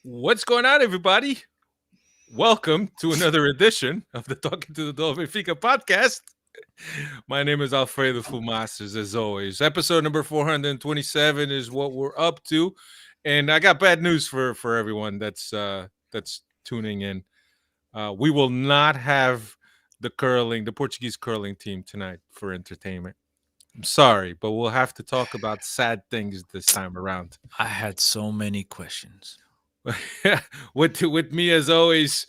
What's going on, everybody? Welcome to another edition of the Talking to the Benfica Podcast. My name is Alfredo Fumastas, as always. Episode number 427 is what we're up to. And I got bad news for everyone that's tuning in. We will not have the Portuguese curling team tonight for entertainment. I'm sorry, but we'll have to talk about sad things this time around. I had so many questions. with me, as always,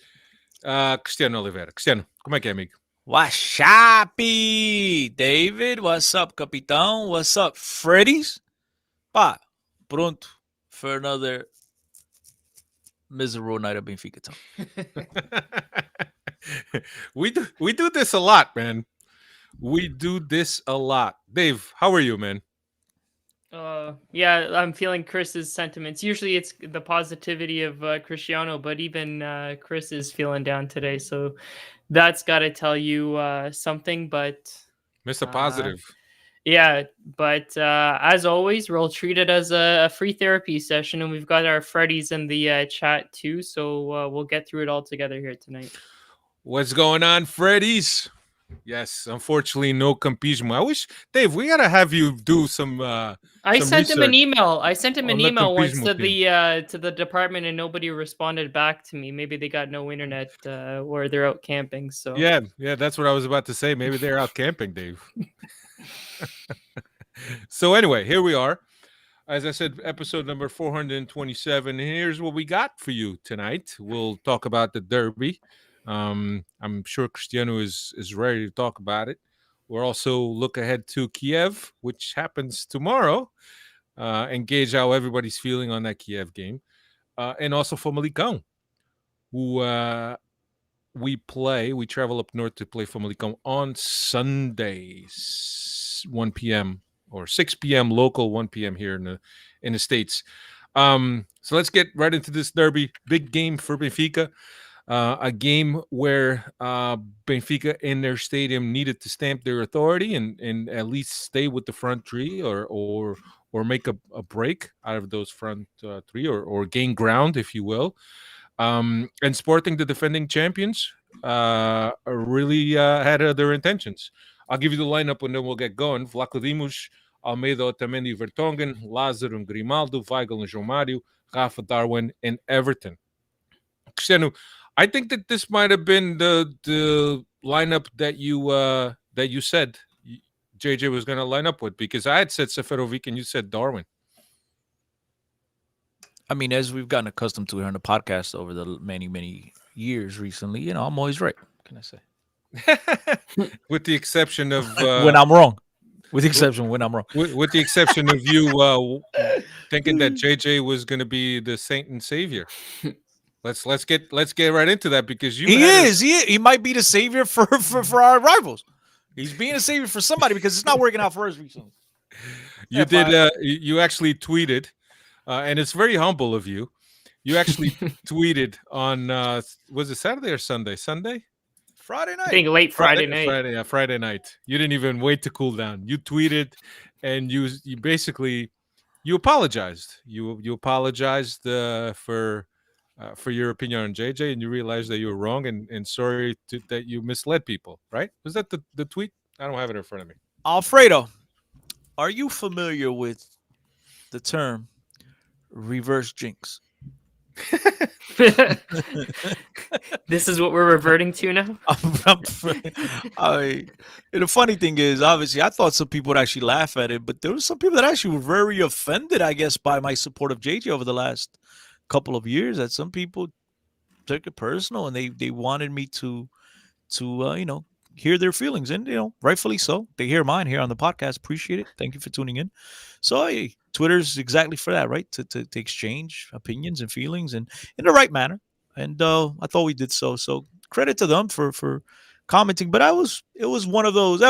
Cristiano Oliveira. Cristiano, como é que é, amigo? What's up, David? What's up, Capitão? What's up, Freddy's? Pá, pronto for another miserable night of Benfica talk. we do this a lot, man. We do this a lot. Dave, how are you, man? Yeah, I'm feeling Chris's sentiments. Usually it's the positivity of Cristiano, but even Chris is feeling down today. So that's got to tell you something. But Mr. Positive. Yeah, but as always, we'll treat it as a free therapy session, and we've got our Freddies in the chat too. So we'll get through it all together here tonight. What's going on, Freddies? Yes, unfortunately, no campismo. I wish, Dave, we gotta have you do some. I sent him an research email. I sent him on an the email once campismo to the department, and nobody responded back to me. Maybe they got no internet or they're out camping. So yeah, that's what I was about to say. Maybe they're out camping, Dave. So anyway, here we are. As I said, episode number 427. Here's what we got for you tonight. We'll talk about the derby. I'm sure Cristiano is ready to talk about it. We'll also look ahead to Kiev, which happens tomorrow, and gauge how everybody's feeling on that Kiev game. And also Famalicão, who we travel up north to play Famalicão on Sundays, 1 p.m. or 6 p.m. local, 1 p.m. here in the States. So let's get right into this derby. Big game for Benfica. A game where Benfica in their stadium needed to stamp their authority and at least stay with the front three or make a break out of those front three or gain ground, if you will. And Sporting, the defending champions, really had other intentions. I'll give you the lineup and then we'll get going. Vlaco Dimos, Almeida, Otamendi, Vertonghen, Lázaro and Grimaldo, Weigl and João Mário, Rafa, Darwin, and Everton. Cristiano, I think that this might have been the lineup that you said JJ was going to line up with, because I had said Seferovic and you said Darwin. I mean, as we've gotten accustomed to here on the podcast over the many years recently, I'm always right. What can I say? With the exception of when I'm wrong. With the exception when I'm wrong. With the exception of you thinking that JJ was going to be the saint and savior. Let's get right into that, because he might be the savior for our rivals. He's being a savior for somebody because it's not working out for us recently. You actually tweeted, and it's very humble of you. You actually tweeted on was it Saturday or Sunday? Friday night. I think late Friday night. Friday night. You didn't even wait to cool down. You tweeted, and you basically apologized. You apologized for your opinion on JJ, and you realized that you were wrong and sorry that you misled people, right? Was that the tweet? I don't have it in front of me. Alfredo, are you familiar with the term reverse jinx? This is what we're reverting to now. The funny thing is, obviously, I thought some people would actually laugh at it, but there were some people that actually were very offended, I guess, by my support of JJ over the last couple of years. That some people took it personal and they wanted me to hear their feelings, and rightfully so. They hear mine here on the podcast. Appreciate it. Thank you for tuning in. So hey, Twitter's exactly for that, right? To exchange opinions and feelings and in the right manner. And I thought we did so. So credit to them for commenting. But it was one of those.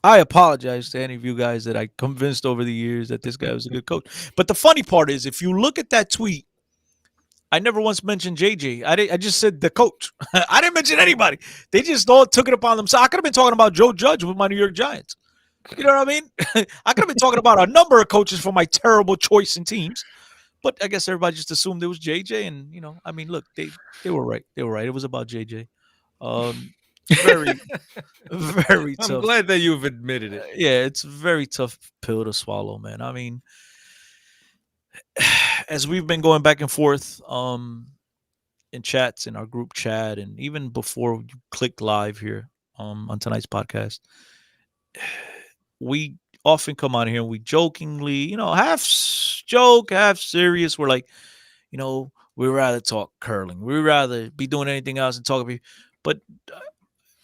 I apologize to any of you guys that I convinced over the years that this guy was a good coach. But the funny part is, if you look at that tweet, I never once mentioned JJ. I just said the coach. I didn't mention anybody. They just all took it upon themselves. I could have been talking about Joe Judge with my New York Giants. You know what I mean? I could have been talking about a number of coaches for my terrible choice in teams. But I guess everybody just assumed it was JJ, and I mean, look, they were right. They were right. It was about JJ. Very very I'm tough. glad that you've admitted it. Yeah, it's a very tough pill to swallow, man. I mean, as we've been going back and forth in chats in our group chat, and even before you clicked live here on tonight's podcast, we often come on here and we jokingly, half joke, half serious. We're like, we'd rather talk curling. We'd rather be doing anything else and talk. But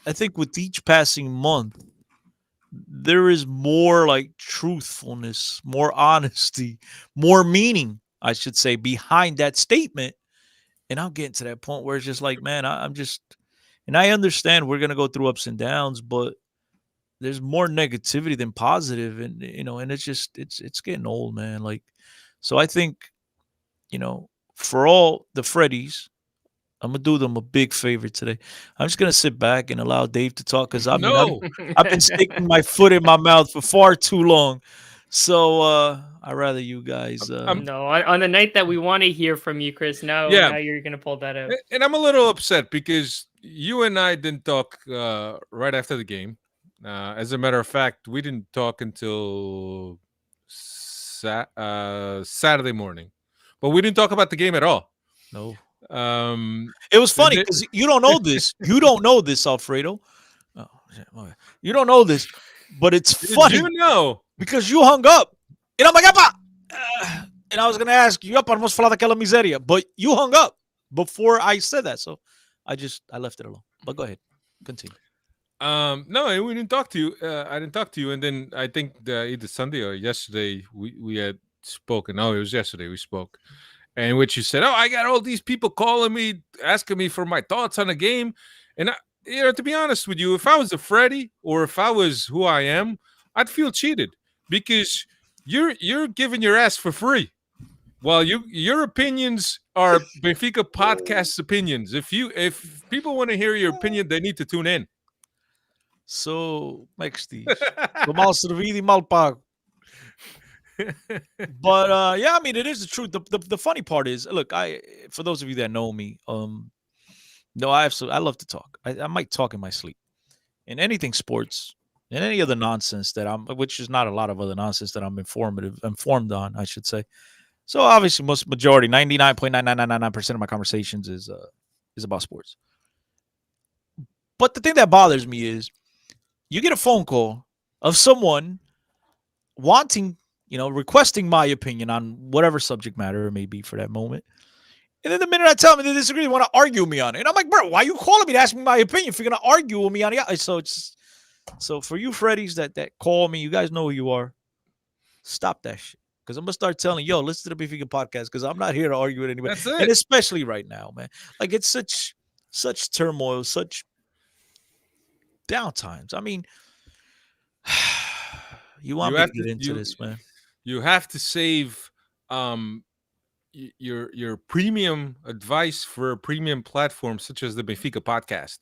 I think with each passing month, there is more like truthfulness, more honesty, more meaning, I should say, behind that statement. And I'm getting to that point where it's just like, man, I'm just, and I understand we're gonna go through ups and downs, but there's more negativity than positive, and and it's just it's getting old, man. Like, so I think, for all the Freddies, I'm gonna do them a big favor today. I'm just gonna sit back and allow Dave to talk because I mean No, I've been sticking my foot in my mouth for far too long. So I'd rather you guys. No, on the night that we want to hear from you, Chris. Now you're gonna pull that out. and I'm a little upset because you and I didn't talk right after the game. As a matter of fact, we didn't talk until Saturday morning, but we didn't talk about the game at all. No. Um, It was funny because you don't know this. You don't know this, Alfredo. Oh, okay. You don't know this, but it's funny. You know, because you hung up. And I'm like, "Apa!" And I was going to ask you, "Apa, vamos falar daquela miséria," but you hung up before I said that. So I left it alone. But go ahead. Continue. no, we didn't talk to you. I didn't talk to you. And then I think either Sunday or yesterday we had spoken. No, it was yesterday we spoke. In which you said, "Oh, I got all these people calling me, asking me for my thoughts on the game." And to be honest with you, if I was a Freddie or if I was who I am, I'd feel cheated because you're giving your ass for free. While your opinions are Benfica Podcast's opinions. If people want to hear your opinion, they need to tune in. So, Max diz, tô mal servido e mal pago. But yeah, I mean, it is the truth. The funny part is, look, for those of you that know me, no, I love to talk. I might talk in my sleep, in anything sports, and any other nonsense which is not a lot of other nonsense that I'm informed on, I should say. So obviously, majority, 99.99999% of my conversations is about sports. But the thing that bothers me is, you get a phone call of someone wanting, requesting my opinion on whatever subject matter it may be for that moment. And then the minute I tell them they disagree, they want to argue with me on it. And I'm like, bro, why are you calling me to ask me my opinion if you're going to argue with me on it? So for you Freddies that call me, you guys know who you are. Stop that shit. Because I'm going to start telling, listen to the Benfica podcast because I'm not here to argue with anybody. That's it. And especially right now, man. Like, it's such turmoil, such downtimes. I mean, you want me to get into this, man. You have to save your premium advice for a premium platform such as the Benfica podcast.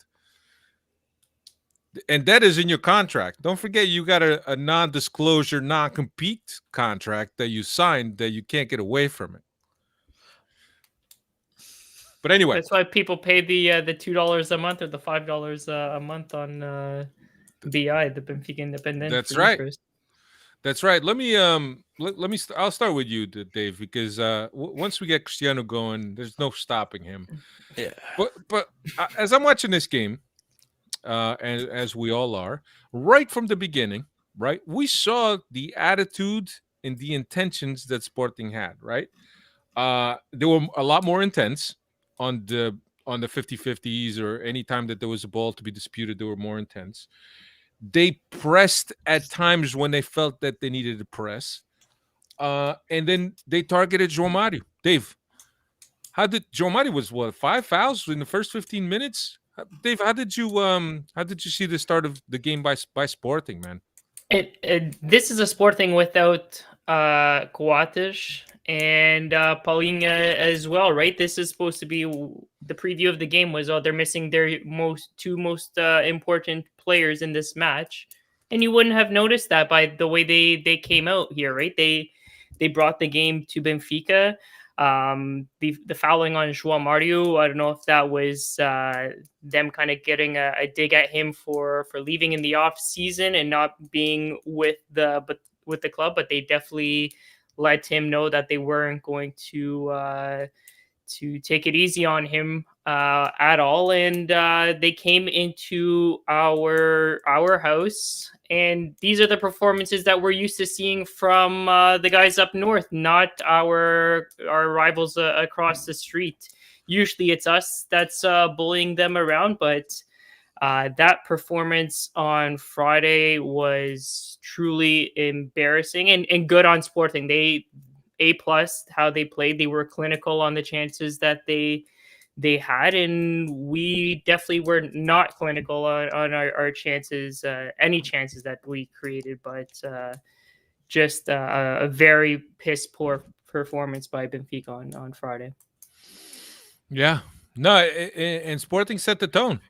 And that is in your contract. Don't forget you got a non-disclosure, non-compete contract that you signed that you can't get away from it. But anyway, that's why people pay the $2 a month or the $5 a month on BI, the Benfica Independent. That's right. That's right. Let me I'll start with you, Dave, because once we get Cristiano going, there's no stopping him. Yeah. But as I'm watching this game, and as we all are, right from the beginning, right, we saw the attitude and the intentions that Sporting had. Right, they were a lot more intense on the 50-50s or any time that there was a ball to be disputed. They were more intense. They pressed at times when they felt that they needed to press. And then they targeted João Mário. Dave, João Mário was 5 fouls in the first 15 minutes? Dave, how did you see the start of the game by Sporting, man? This is a Sporting without Coates and Paulinho as well, right? This is supposed to be the preview of the game was, they're missing their two most important players in this match, and you wouldn't have noticed that by the way they came out here, right? They brought the game to Benfica. The fouling on João Mario, I don't know if that was them kind of getting a dig at him for leaving in the off season and not being with the club, but they definitely let him know that they weren't going to take it easy on him at all. And they came into our house, and these are the performances that we're used to seeing from the guys up north, not our rivals across the street. Usually, it's us that's bullying them around, but that performance on Friday was truly embarrassing and good on Sporting. They A+ how they played. They were clinical on the chances that they had, and we definitely were not clinical on our chances, any chances that we created. But just a very piss poor performance by Benfica on Friday. Yeah. No, and Sporting set the tone.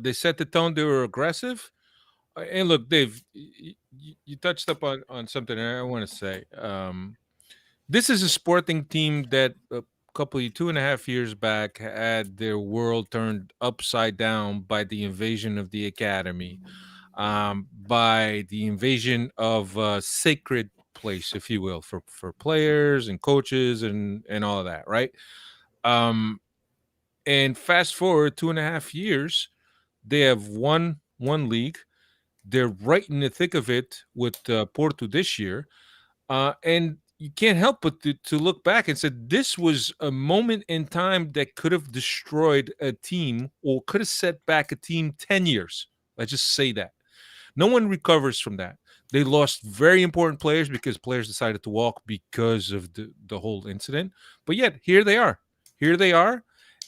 They set the tone. They were aggressive. And look, Dave, you touched up on something I want to say. This is a Sporting team that a couple, 2.5 years back, had their world turned upside down by the invasion of the academy, by the invasion of a sacred place, if you will, for players and coaches and all of that, right? Um, and fast forward 2.5 years, they have won one league. They're right in the thick of it with Porto this year. And you can't help but to look back and say this was a moment in time that could have destroyed a team or could have set back a team 10 years. Let's just say that. No one recovers from that. They lost very important players because players decided to walk because of the whole incident. But yet, here they are. Here they are.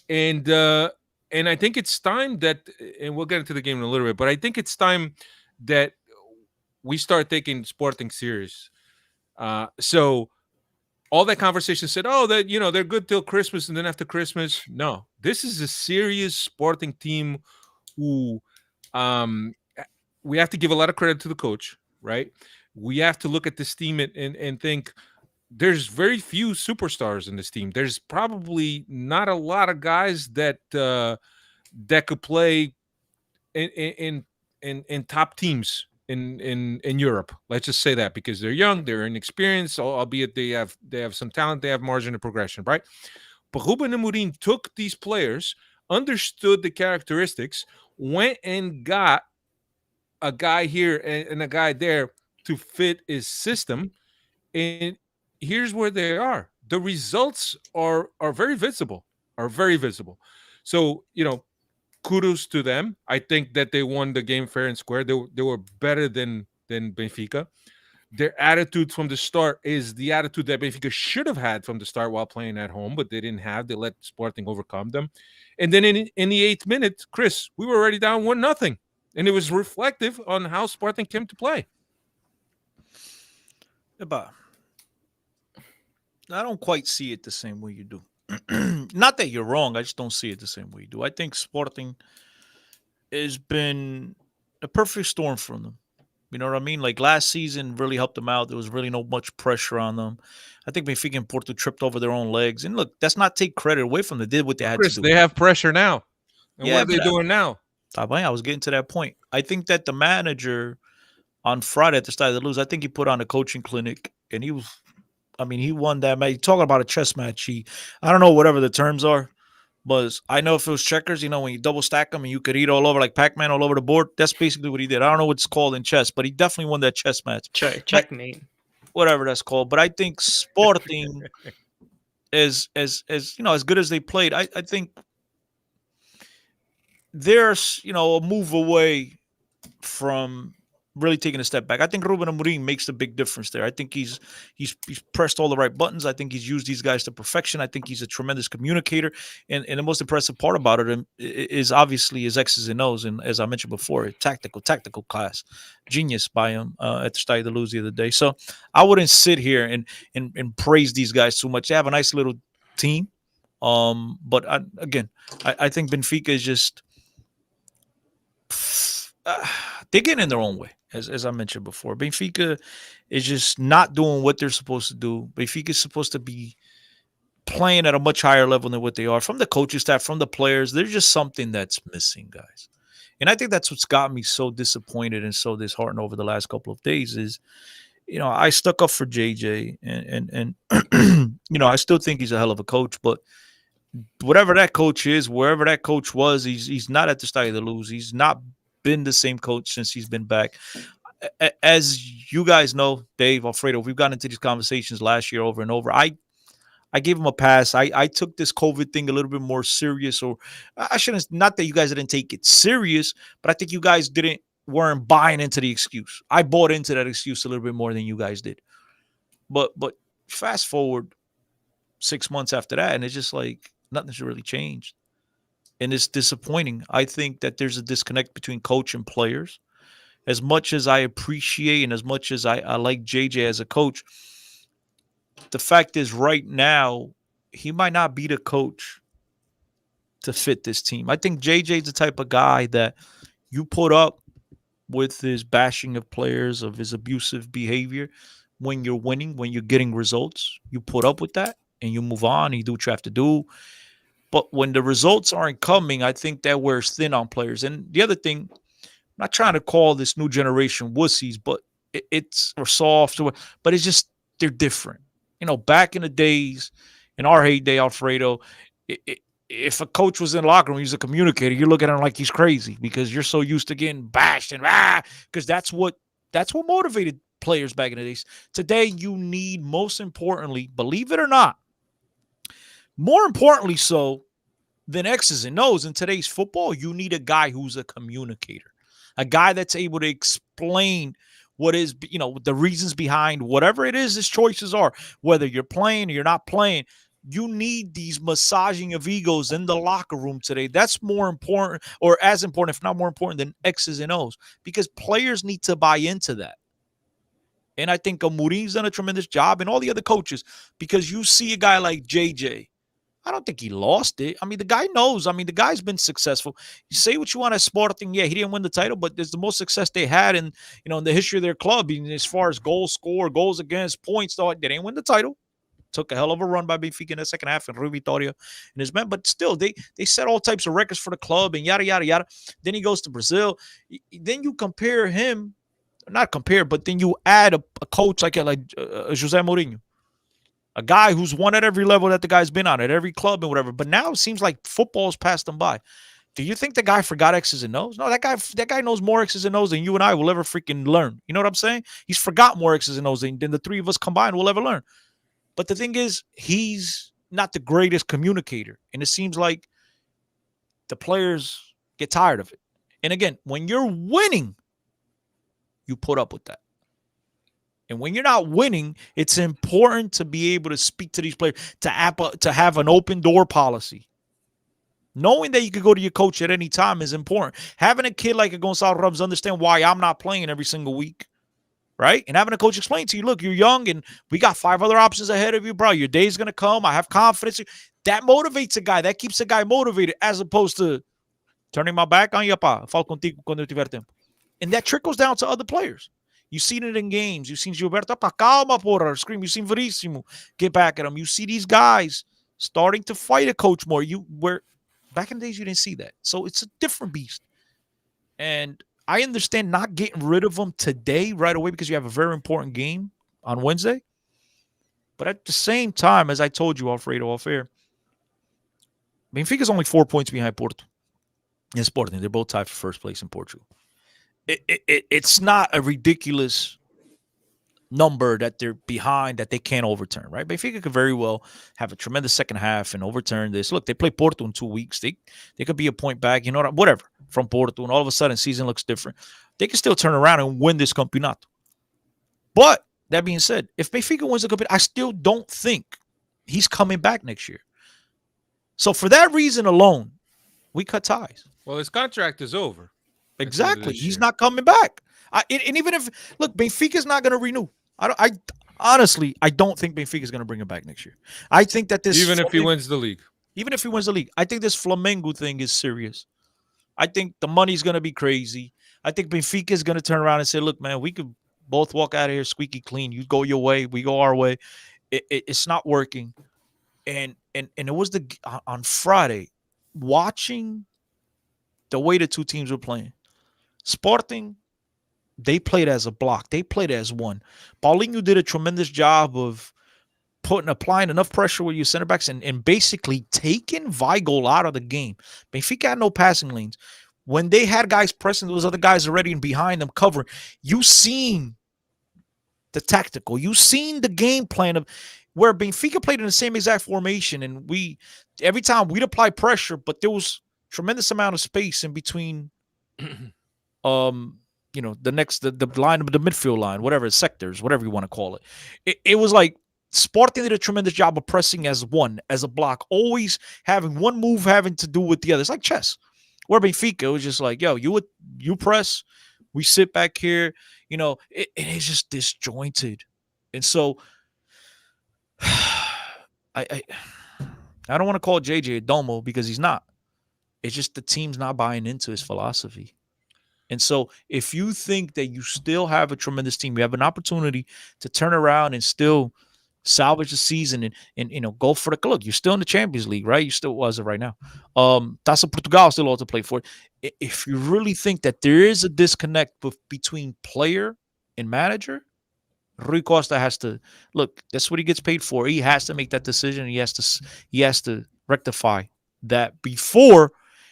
And I think it's time that, and we'll get into the game in a little bit, but I think it's time that we start taking Sporting serious. So all that conversation said, oh, that they're good till Christmas, and then after Christmas, no. This is a serious Sporting team who we have to give a lot of credit to the coach, right? We have to look at this team and think there's very few superstars in this team. There's probably not a lot of guys that could play in top teams in Europe. Let's just say that, because they're young, they're inexperienced, albeit they have some talent, they have margin of progression, right? But Ruben Amorim took these players, understood the characteristics, went and got a guy here and a guy there to fit his system, and here's where they are. The results are very visible, So kudos to them. I think that they won the game fair and square. They were better than Benfica. Their attitude from the start is the attitude that Benfica should have had from the start while playing at home, but they didn't have. They let Sporting overcome them. And then in the 8th minute, Chris, we were already down 1-0. And it was reflective on how Sporting came to play. But I don't quite see it the same way you do. Not that you're wrong. I just don't see it the same way you do. I think Sporting has been a perfect storm for them. You know what I mean? Like last season really helped them out. There was really no much pressure on them. I think Benfica and Porto tripped over their own legs. And look, that's not take credit away from them. They did what they had Chris, to do. They have pressure now. And what are they doing now? I was getting to that point. I think that the manager on Friday at the start of the lose, I think he put on a coaching clinic, and he won that match. Talking about a chess match. I don't know whatever the terms are, but I know if it was checkers, when you double stack them and you could eat all over like Pac-Man all over the board, that's basically what he did. I don't know what it's called in chess, but he definitely won that chess match. Checkmate. Whatever that's called. But I think Sporting is as good as they played. I think there's a move away from really taking a step back. I think Ruben Amorim makes the big difference there. I think he's pressed all the right buttons. I think he's used these guys to perfection. I think he's a tremendous communicator. And the most impressive part about it is obviously his X's and O's. And as I mentioned before, tactical class. Genius by him at the start of the lose the other day. So I wouldn't sit here and praise these guys too much. They have a nice little team. But I think Benfica is just they get in their own way, as I mentioned before. Benfica is just not doing what they're supposed to do. Benfica is supposed to be playing at a much higher level than what they are from the coaching staff, from the players. There's just something that's missing, guys. And I think that's what's got me so disappointed and so disheartened over the last couple of days is, I stuck up for JJ and I still think he's a hell of a coach, but whatever that coach is, wherever that coach was, he's not at the Stadio de Luz. He's not been the same coach since he's been back. As you guys know, Dave, Alfredo, we've gotten into these conversations last year over and over. I gave him a pass. I took this COVID thing a little bit more serious, or I shouldn't. Not that you guys didn't take it serious, but I think you guys weren't buying into the excuse. I bought into that excuse a little bit more than you guys did. But fast forward 6 months after that, and it's just like nothing's really changed, and it's disappointing. I think that there's a disconnect between coach and players. As much as I appreciate and as much as I like JJ as a coach, the fact is right now, he might not be the coach to fit this team. I think JJ's the type of guy that you put up with his bashing of players, of his abusive behavior. When you're winning, when you're getting results, you put up with that and you move on, you do what you have to do. But when the results aren't coming, I think that wears thin on players. And the other thing, I'm not trying to call this new generation wussies, but it's or soft, but it's just they're different. Back in the days, in our heyday, Alfredo, if a coach was in the locker room, he's a communicator, you look at him like he's crazy because you're so used to getting bashed and because that's what motivated players back in the days. Today, you need, most importantly, believe it or not, more importantly so than X's and O's in today's football, you need a guy who's a communicator, a guy that's able to explain what is, the reasons behind whatever it is his choices are, whether you're playing or you're not playing. You need these massaging of egos in the locker room today. That's more important, or as important, if not more important, than X's and O's, because players need to buy into that. And I think Mourinho's done a tremendous job, and all the other coaches, because you see a guy like JJ. I don't think he lost it. I mean, the guy knows. I mean, the guy's been successful. You say what you want as Sporting. Yeah, he didn't win the title, but there's the most success they had in the history of their club. As far as goals scored, goals against, points, though, they didn't win the title. Took a hell of a run by Benfica in the second half, and Rui Vitória and his men. But still, they set all types of records for the club and yada, yada, yada. Then he goes to Brazil. Then you compare him, not compare, but then you add a coach like Jose Mourinho. A guy who's won at every level that the guy's been on, at every club and whatever. But now it seems like football's passed him by. Do you think the guy forgot X's and O's? No, that guy knows more X's and O's than you and I will ever freaking learn. You know what I'm saying? He's forgot more X's and O's than the three of us combined will ever learn. But the thing is, he's not the greatest communicator. And it seems like the players get tired of it. And again, when you're winning, you put up with that. And when you're not winning, it's important to be able to speak to these players, to have an open door policy. Knowing that you could go to your coach at any time is important. Having a kid like a Gonçalo Ramos understand why I'm not playing every single week, right? And having a coach explain to you, look, you're young and we got 5 other options ahead of you, bro. Your day's going to come. I have confidence. That motivates a guy. That keeps a guy motivated as opposed to turning my back on you, pa. Falo contigo quando eu tiver tempo. And that trickles down to other players. You've seen it in games. You've seen Gilberto, calma, porra, scream. You've seen Verissimo get back at him. You see these guys starting to fight a coach more. Where back in the days you didn't see that. So it's a different beast. And I understand not getting rid of them today right away because you have a very important game on Wednesday. But at the same time, as I told you, Alfredo, off air, Benfica's only 4 points behind Porto and Sporting. They're both tied for first place in Portugal. It's not a ridiculous number that they're behind that they can't overturn, right? Benfica could very well have a tremendous second half and overturn this. Look, they play Porto in 2 weeks. They could be a point back, whatever, from Porto, and all of a sudden season looks different. They can still turn around and win this campeonato. But that being said, if Benfica wins the campeonato, I still don't think he's coming back next year. So for that reason alone, we cut ties. Well, his contract is over. Exactly. He's not coming back. And even if, look, Benfica's not going to renew. I honestly don't think Benfica's going to bring him back next year. I think that this... Even if he wins the league. Even if he wins the league. I think this Flamengo thing is serious. I think the money's going to be crazy. I think Benfica's going to turn around and say, look, man, we could both walk out of here squeaky clean. You go your way. We go our way. It's not working. and it was on Friday, watching the way the two teams were playing. Sporting, they played as a block. They played as one. Paulinho did a tremendous job of applying enough pressure with your center backs and basically taking Weigl out of the game. Benfica had no passing lanes. When they had guys pressing, those other guys already in behind them covering. You seen the tactical. You seen the game plan of where Benfica played in the same exact formation, and every time we'd apply pressure, but there was tremendous amount of space in between the line of the midfield line, whatever sectors, whatever you want to call it. It was like Sporting did a tremendous job of pressing as one, as a block, always having one move having to do with the other. It's like chess. Where Benfica, it was just like, yo, you press, we sit back here. It's just disjointed. And so I don't want to call JJ a domo because he's not. It's just the team's not buying into his philosophy. And so if you think that you still have a tremendous team, you have an opportunity to turn around and still salvage the season and go for the look. You're still in the Champions League, right? You still was it right now. Taça Portugal still ought to play for it. If you really think that there is a disconnect between player and manager, Rui Costa has to look. That's what he gets paid for. He has to make that decision. He has to rectify that before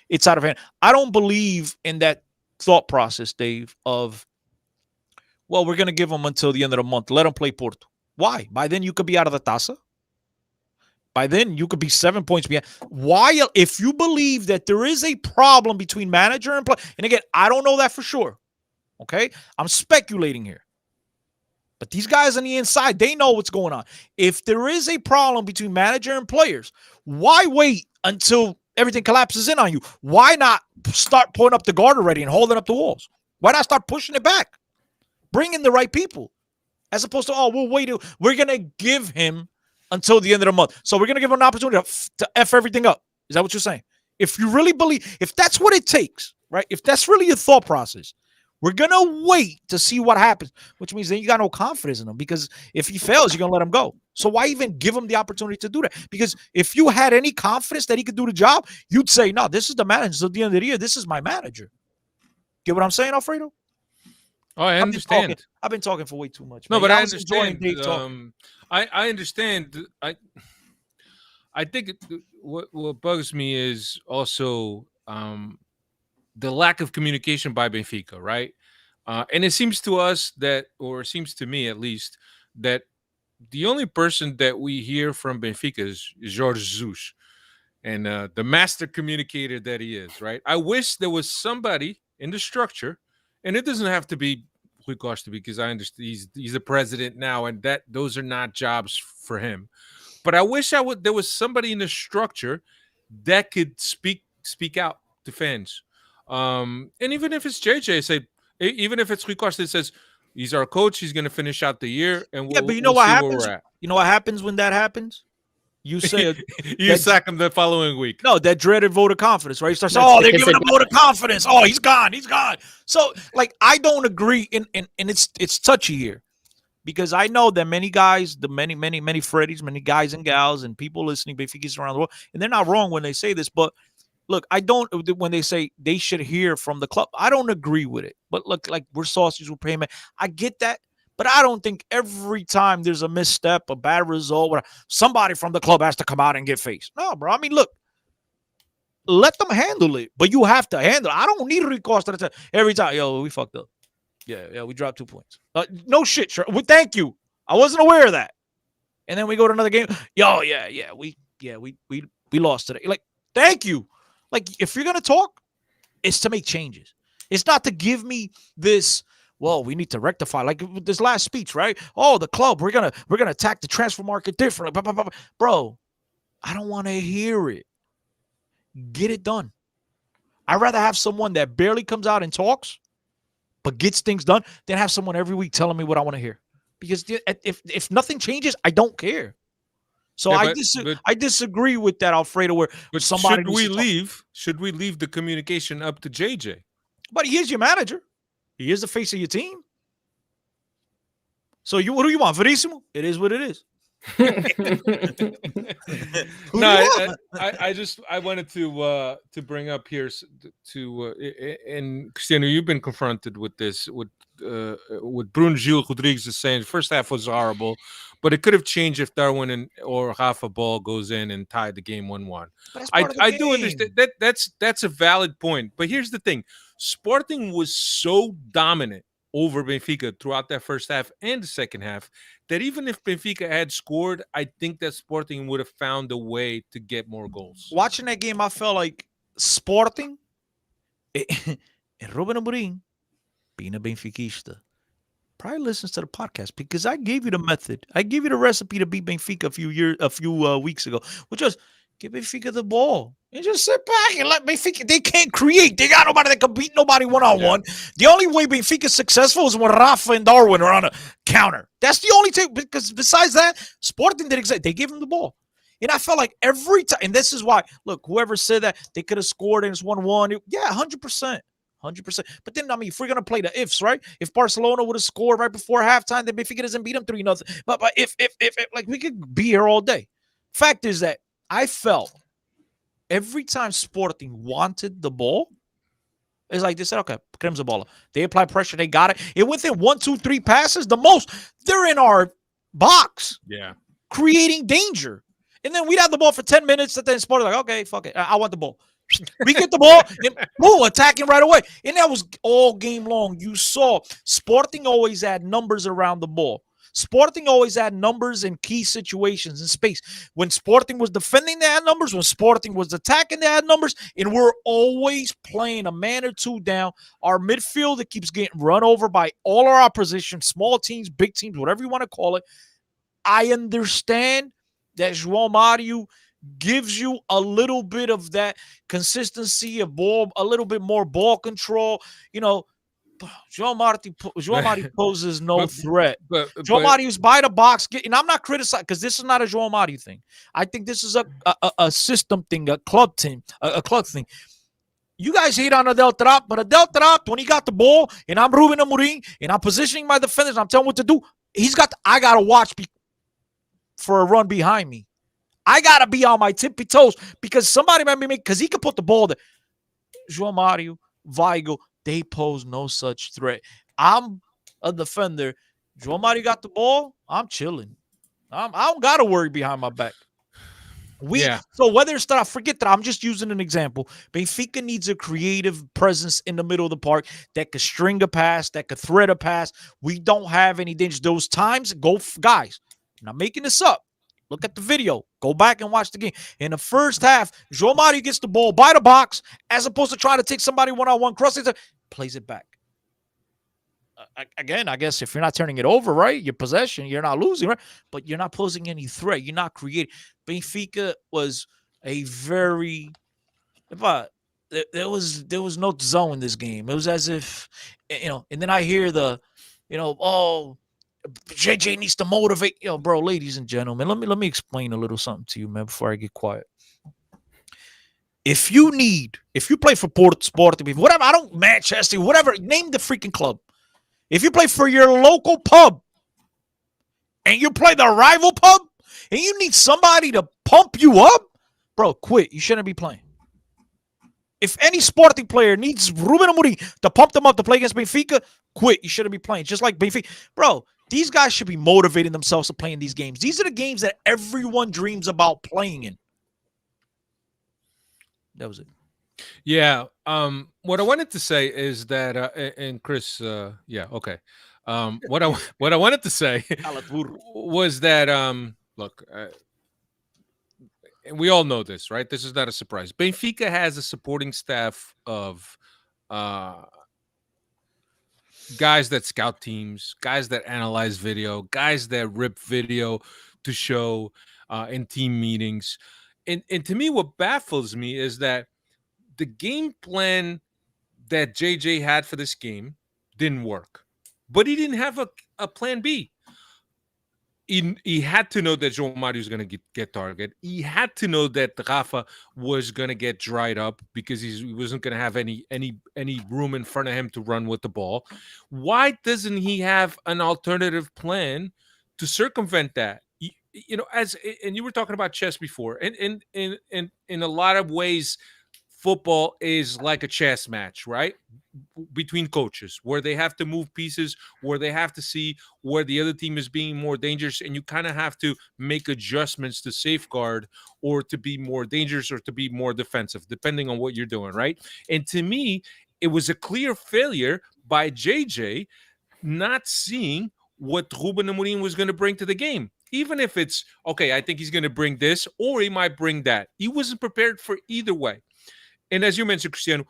it's out of hand. I don't believe in that thought process, Dave, of, well, we're going to give him until the end of the month. Let him play Porto. Why? By then you could be out of the Taça. By then you could be 7 points behind. Why? If you believe that there is a problem between manager and player, and again, I don't know that for sure. Okay? I'm speculating here. But these guys on the inside, they know what's going on. If there is a problem between manager and players, why wait until everything collapses in on you? Why not start pulling up the guard already and holding up the walls? Why not start pushing it back? Bring in the right people. As opposed to, we'll wait. We're going to give him until the end of the month. So we're going to give him an opportunity to F everything up. Is that what you're saying? If you really believe, if that's what it takes, right? If that's really your thought process, we're going to wait to see what happens, which means then you got no confidence in him, because if he fails, you're going to let him go. So why even give him the opportunity to do that? Because if you had any confidence that he could do the job, you'd say, no, this is the manager. So at the end of the year, this is my manager. Get what I'm saying, Alfredo? Oh, I understand. I've been talking for way too much. No, man. but I understand. I understand. I think what bugs me is also the lack of communication by Benfica, right? And it seems to us that, or it seems to me at least, that the only person that we hear from Benfica is Jorge Jesus, and the master communicator that he is, right? I wish there was somebody in the structure, and it doesn't have to be Rui Costa, because I understand he's the president now, and that those are not jobs for him. But I wish there was somebody in the structure that could speak out to fans. And even if it's JJ, even if it's Rui Costa that says he's our coach, he's going to finish out the year, and but you know what happens? You know what happens when that happens? You say you sack him the following week. No, that dreaded vote of confidence, right? You start saying, they're giving a vote of confidence. Oh, he's gone. So, I don't agree, and it's touchy here, because I know that many guys, the many Freddies, many guys and gals, and people listening, Benfica's around the world, and they're not wrong when they say this, but look, I don't, when they say they should hear from the club, I don't agree with it. But look, we're sausage with payment. I get that. But I don't think every time there's a misstep, a bad result, somebody from the club has to come out and get faced. No, bro. I mean, look, let them handle it, but you have to handle it. I don't need Rui Costa every time. Yo, we fucked up. Yeah, we dropped 2 points. No shit, sure. Thank you. I wasn't aware of that. And then we go to another game. Yo, we lost today. Thank you. If you're gonna talk, it's to make changes. It's not to give me this. Well, we need to rectify, with this last speech, right? Oh, the club, we're gonna attack the transfer market differently. Blah, blah, blah. Bro, I don't want to hear it. Get it done. I'd rather have someone that barely comes out and talks, but gets things done, than have someone every week telling me what I want to hear. Because if nothing changes, I don't care. So I disagree with that, Alfredo. Where somebody should we leave the communication up to JJ? But he is your manager. He is the face of your team. So what do you want, Verissimo? It is what it is. Who No, do you I, want? I wanted to bring up here and Cristiano, you've been confronted with this with Bruno Gil Rodriguez is saying the first half was horrible, but it could have changed if Darwin or Rafa Ball goes in and tied the game 1-1. But that's I part of the I do understand game. that that's a valid point, but here's the thing: Sporting was so dominant over Benfica throughout that first half and the second half that even if Benfica had scored, I think that Sporting would have found a way to get more goals. Watching that game, I felt like Sporting and Ruben Amorim, being a Benfiquista, probably listens to the podcast because I gave you the method. I gave you the recipe to beat Benfica a few weeks ago, which was give Benfica the ball and just sit back and let Benfica. They can't create. They got nobody that can beat nobody one on one. The only way Benfica's successful is when Rafa and Darwin are on a counter. That's the only thing. Because besides that, Sporting did exactly. They gave him the ball. And I felt like every time, and this is why, look, whoever said that they could have scored and it's 1-1, yeah, 100%. 100%. But then, I mean, if we're going to play the ifs, right? If Barcelona would have scored right before halftime, then Benfica doesn't beat them 3-0. But if, like, we could be here all day. Fact is that I felt every time Sporting wanted the ball, it's like they said, okay, queremos a bola. They apply pressure, they got it. And within 1, 2, 3 passes, the most, they're in our box. Yeah. Creating danger. And then we'd have the ball for 10 minutes, and then Sporting like, okay, fuck it. I want the ball. We get the ball, and boom, attacking right away. And that was all game long. You saw Sporting always had numbers around the ball. Sporting always had numbers in key situations in space. When Sporting was defending, they had numbers. When Sporting was attacking, they had numbers. And we're always playing a man or two down. Our midfield that keeps getting run over by all our opposition, small teams, big teams, whatever you want to call it. I understand that João Mario gives you a little bit of that consistency of ball, a little bit more ball control. You know, João Mario poses no threat. João Mario's by the box, and I'm not criticizing because this is not a João Mario thing. I think this is a system thing, a club thing. You guys hate on Adel Trap, but Adel Trap, when he got the ball, and I'm Ruben Amorim, and I'm positioning my defenders, I'm telling him what to do. I got to watch for a run behind me. I got to be on my tippy toes because somebody might be making, because he can put the ball there. João Mario, Weigl, they pose no such threat. I'm a defender. João Mario got the ball. I'm chilling. I don't got to worry behind my back. So whether it's that, forget that. I'm just using an example. Benfica needs a creative presence in the middle of the park that could string a pass, that could thread a pass. We don't have any danger. Those times, guys, I'm not making this up. Look at the video. Go back and watch the game. In the first half, João Mario gets the ball by the box as opposed to trying to take somebody one-on-one, crossing, plays it back. Again, I guess if you're not turning it over, right, your possession, you're not losing, right? But you're not posing any threat. You're not creating. Benfica was a very, there was no zone in this game. It was as if, and then I hear JJ needs to motivate. Bro, ladies and gentlemen, let me explain a little something to you, man, before I get quiet. If you play for Sporting, whatever, I don't, Manchester, whatever, name the freaking club. If you play for your local pub and you play the rival pub and you need somebody to pump you up, bro, quit. You shouldn't be playing. If any Sporting player needs Ruben Amorim to pump them up to play against Benfica, quit. You shouldn't be playing. Just like Benfica. Bro, these guys should be motivating themselves to play in these games. These are the games that everyone dreams about playing in. That was it. Yeah. What I wanted to say is that, and Chris, yeah, okay. What I wanted to say was that, look, and we all know this, right? This is not a surprise. Benfica has a supporting staff of guys that scout teams, guys that analyze video, guys that rip video to show in team meetings. And to me, what baffles me is that the game plan that JJ had for this game didn't work, but he didn't have a plan B. He had to know that João Mario was going to get target. He had to know that Rafa was going to get dried up because he wasn't going to have any room in front of him to run with the ball. Why doesn't he have an alternative plan to circumvent that? as and you were talking about chess before, and in a lot of ways, football is like a chess match, right? Between coaches, where they have to move pieces, where they have to see where the other team is being more dangerous, and you kind of have to make adjustments to safeguard or to be more dangerous or to be more defensive, depending on what you're doing, right? And to me, it was a clear failure by JJ not seeing what Ruben Amorim was going to bring to the game. Even if it's okay, I think he's going to bring this or he might bring that. He wasn't prepared for either way. And as you mentioned, Cristiano,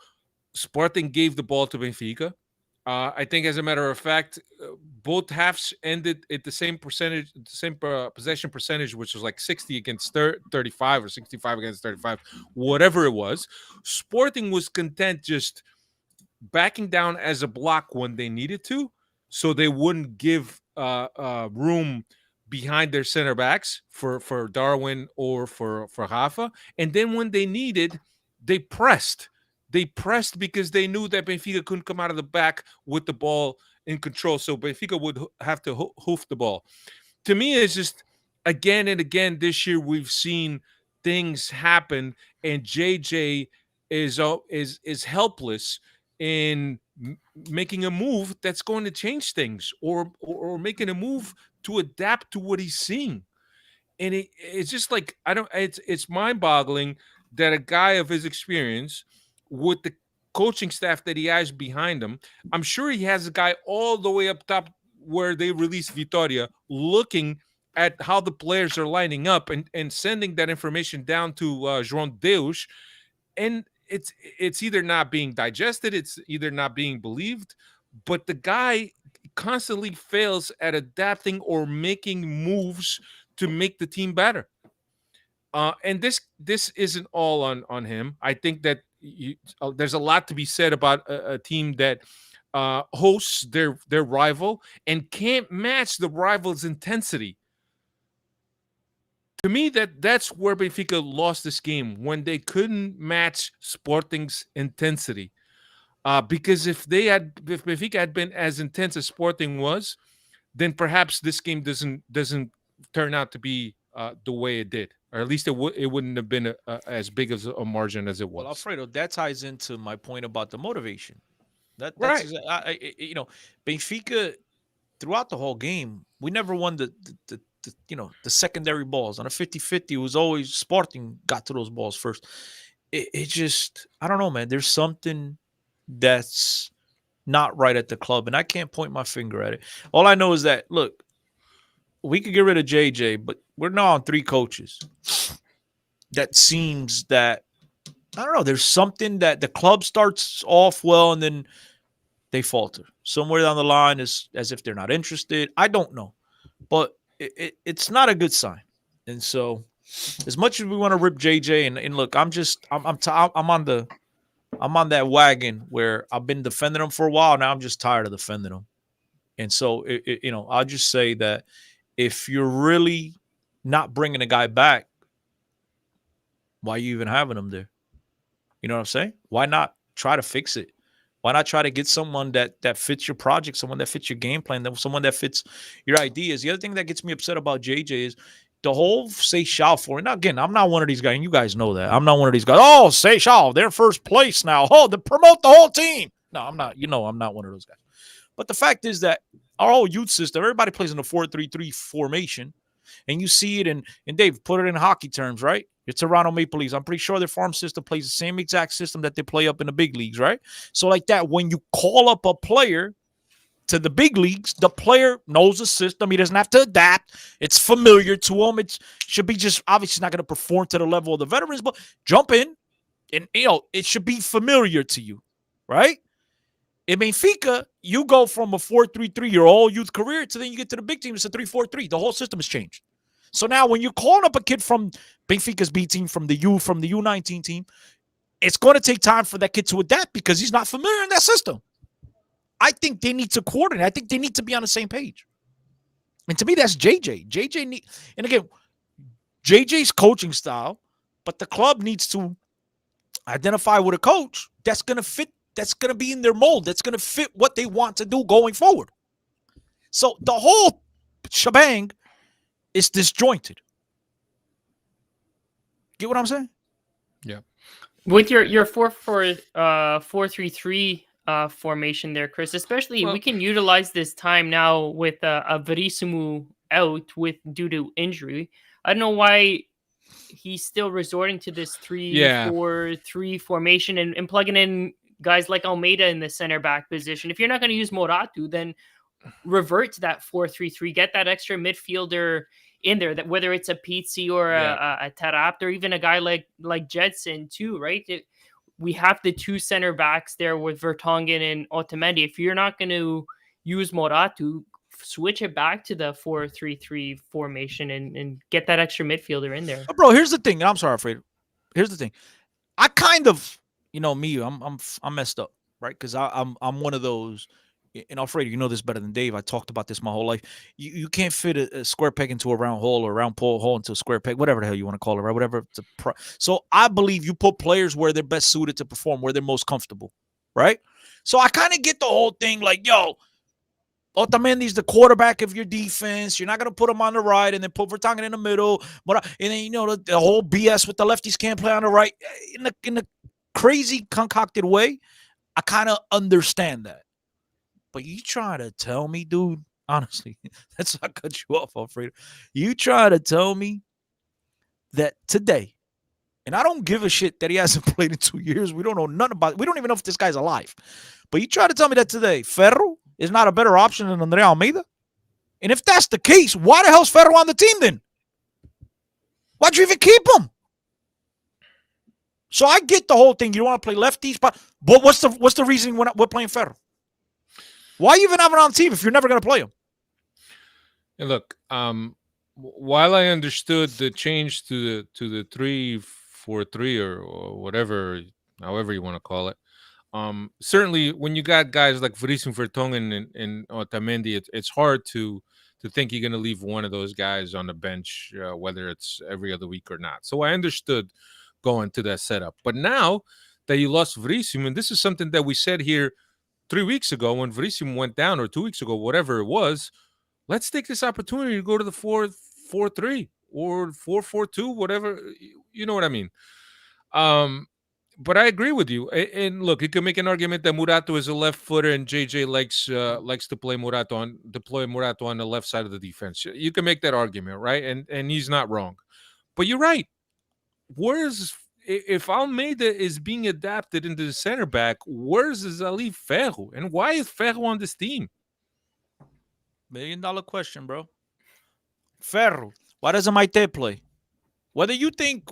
Sporting gave the ball to Benfica. I think, as a matter of fact, both halves ended at the same percentage, the same possession percentage, which was like 60 against 35 or 65 against 35, whatever it was. Sporting was content just backing down as a block when they needed to, so they wouldn't give room behind their center backs for Darwin or for Rafa. And then when they needed, they pressed. They pressed because they knew that Benfica couldn't come out of the back with the ball in control. So Benfica would have to hoof the ball. To me, it's just again and again this year we've seen things happen, and JJ is helpless in making a move that's going to change things, or making a move to adapt to what he's seeing. And it's just like I don't. It's mind boggling that a guy of his experience, with the coaching staff that he has behind him, I'm sure he has a guy all the way up top where they release Vitoria, looking at how the players are lining up and sending that information down to João Deus, and it's either not being digested, it's either not being believed, but the guy constantly fails at adapting or making moves to make the team better. And this isn't all on him. I think that there's a lot to be said about a team that hosts their rival and can't match the rival's intensity. To me, that's where Benfica lost this game, when they couldn't match Sporting's intensity. Because if Benfica had been as intense as Sporting was, then perhaps this game doesn't turn out to be the way it did, or at least it wouldn't have been as big as a margin as it was. Well, Alfredo, that ties into my point about the motivation. That's Right. Benfica throughout the whole game, we never won the the secondary balls on a 50-50. It was always Sporting got to those balls first. It just, I don't know, man. There's something that's not right at the club, and I can't point my finger at it. All I know is that, look, we could get rid of JJ, but we're now on 3 coaches. That seems that, I don't know, there's something that the club starts off well and then they falter. Somewhere down the line is as if they're not interested. I don't know. But it's not a good sign. And so, as much as we want to rip JJ, and look, I'm on that wagon where I've been defending him for a while. Now I'm just tired of defending him. And so, I'll just say that if you're really not bringing a guy back, why are you even having him there? You know what I'm saying? Why not try to fix it? Why not try to get someone that fits your project, someone that fits your game plan, someone that fits your ideas? The other thing that gets me upset about JJ is the whole Seychelles for it. Now, again, I'm not one of these guys, and you guys know that. I'm not one of these guys. Oh, Seychelles, they're first place now. Oh, they promote the whole team. No, I'm not. I'm not one of those guys. But the fact is that our whole youth system, everybody plays in a 4-3-3 formation, and you see it, and Dave, put it in hockey terms, right? Your Toronto Maple Leafs. I'm pretty sure their farm system plays the same exact system that they play up in the big leagues, right? So like that, when you call up a player to the big leagues, the player knows the system. He doesn't have to adapt. It's familiar to him. It should be just, obviously not going to perform to the level of the veterans, but jump in and, it should be familiar to you, right? In Benfica, you go from a 4-3-3 your whole youth career to then you get to the big team. It's a 3-4-3. The whole system has changed. So now when you're calling up a kid from Benfica's B team, from the U19 team, it's going to take time for that kid to adapt because he's not familiar in that system. I think they need to coordinate. I think they need to be on the same page. And to me, that's JJ. And again, JJ's coaching style, but the club needs to identify with a coach that's going to fit, that's going to be in their mold, that's going to fit what they want to do going forward. So the whole shebang It's disjointed. Get what I'm saying? Yeah. With your 4-3-3 formation there, Chris, especially Well, we can utilize this time now with a Verisumu out with due to injury. I don't know why he's still resorting to this three yeah. four three formation and plugging in guys like Almeida in the center back position. If you're not going to use Moratu, then revert to that 4-3-3. Get that extra midfielder in there, that whether it's a Pizzi or Yeah. a Tarapt or even a guy like Jetson too, right? We have the two center backs there with Vertonghen and Otamendi. If you're not going to use Moratu, switch it back to the 4-3-3 formation and get that extra midfielder in there. But bro, here's the thing. I'm sorry, Alfredo. Here's the thing. I kind of, me, I'm messed up, right? Because I'm one of those. And Alfredo, you know this better than Dave. I talked about this my whole life. You can't fit a square peg into a round hole or a round hole into a square peg, whatever the hell you want to call it, right? Whatever. So I believe you put players where they're best suited to perform, where they're most comfortable, right? So I kind of get the whole thing like, yo, Otamendi's the quarterback of your defense. You're not going to put him on the right and then put Vertonghen in the middle. And then, the whole BS with the lefties can't play on the right. In the crazy concocted way, I kind of understand that. But you try to tell me, dude, honestly, that's why I cut you off, Alfredo. You try to tell me that today, and I don't give a shit that he hasn't played in 2 years. We don't know nothing about it. We don't even know if this guy's alive. But you try to tell me that today, Ferro is not a better option than André Almeida? And if that's the case, why the hell's Ferro on the team then? Why'd you even keep him? So I get the whole thing. You don't want to play lefties, but what's the reason we're playing Ferro? Why even have it on the team if you're never going to play him? And look, while I understood the change to the 3-4-3 or whatever, however you want to call it, certainly when you got guys like Verissimo Vertonghen and Otamendi, it's hard to think you're going to leave one of those guys on the bench, whether it's every other week or not. So I understood going to that setup. But now that you lost Verissimo, and this is something that we said here 3 weeks ago when Verissimo went down, or 2 weeks ago, whatever it was, let's take this opportunity to go to the 4-4-3 or 4-4-2, whatever. You know what I mean? But I agree with you. And look, you can make an argument that Murato is a left footer and JJ likes to deploy Murato on the left side of the defense. You can make that argument, right? And he's not wrong. But you're right. If Almeida is being adapted into the center back, where's Zali Ferro? And why is Ferro on this team? $1 million question, bro. Ferro. Why doesn't Maite play? Whether you and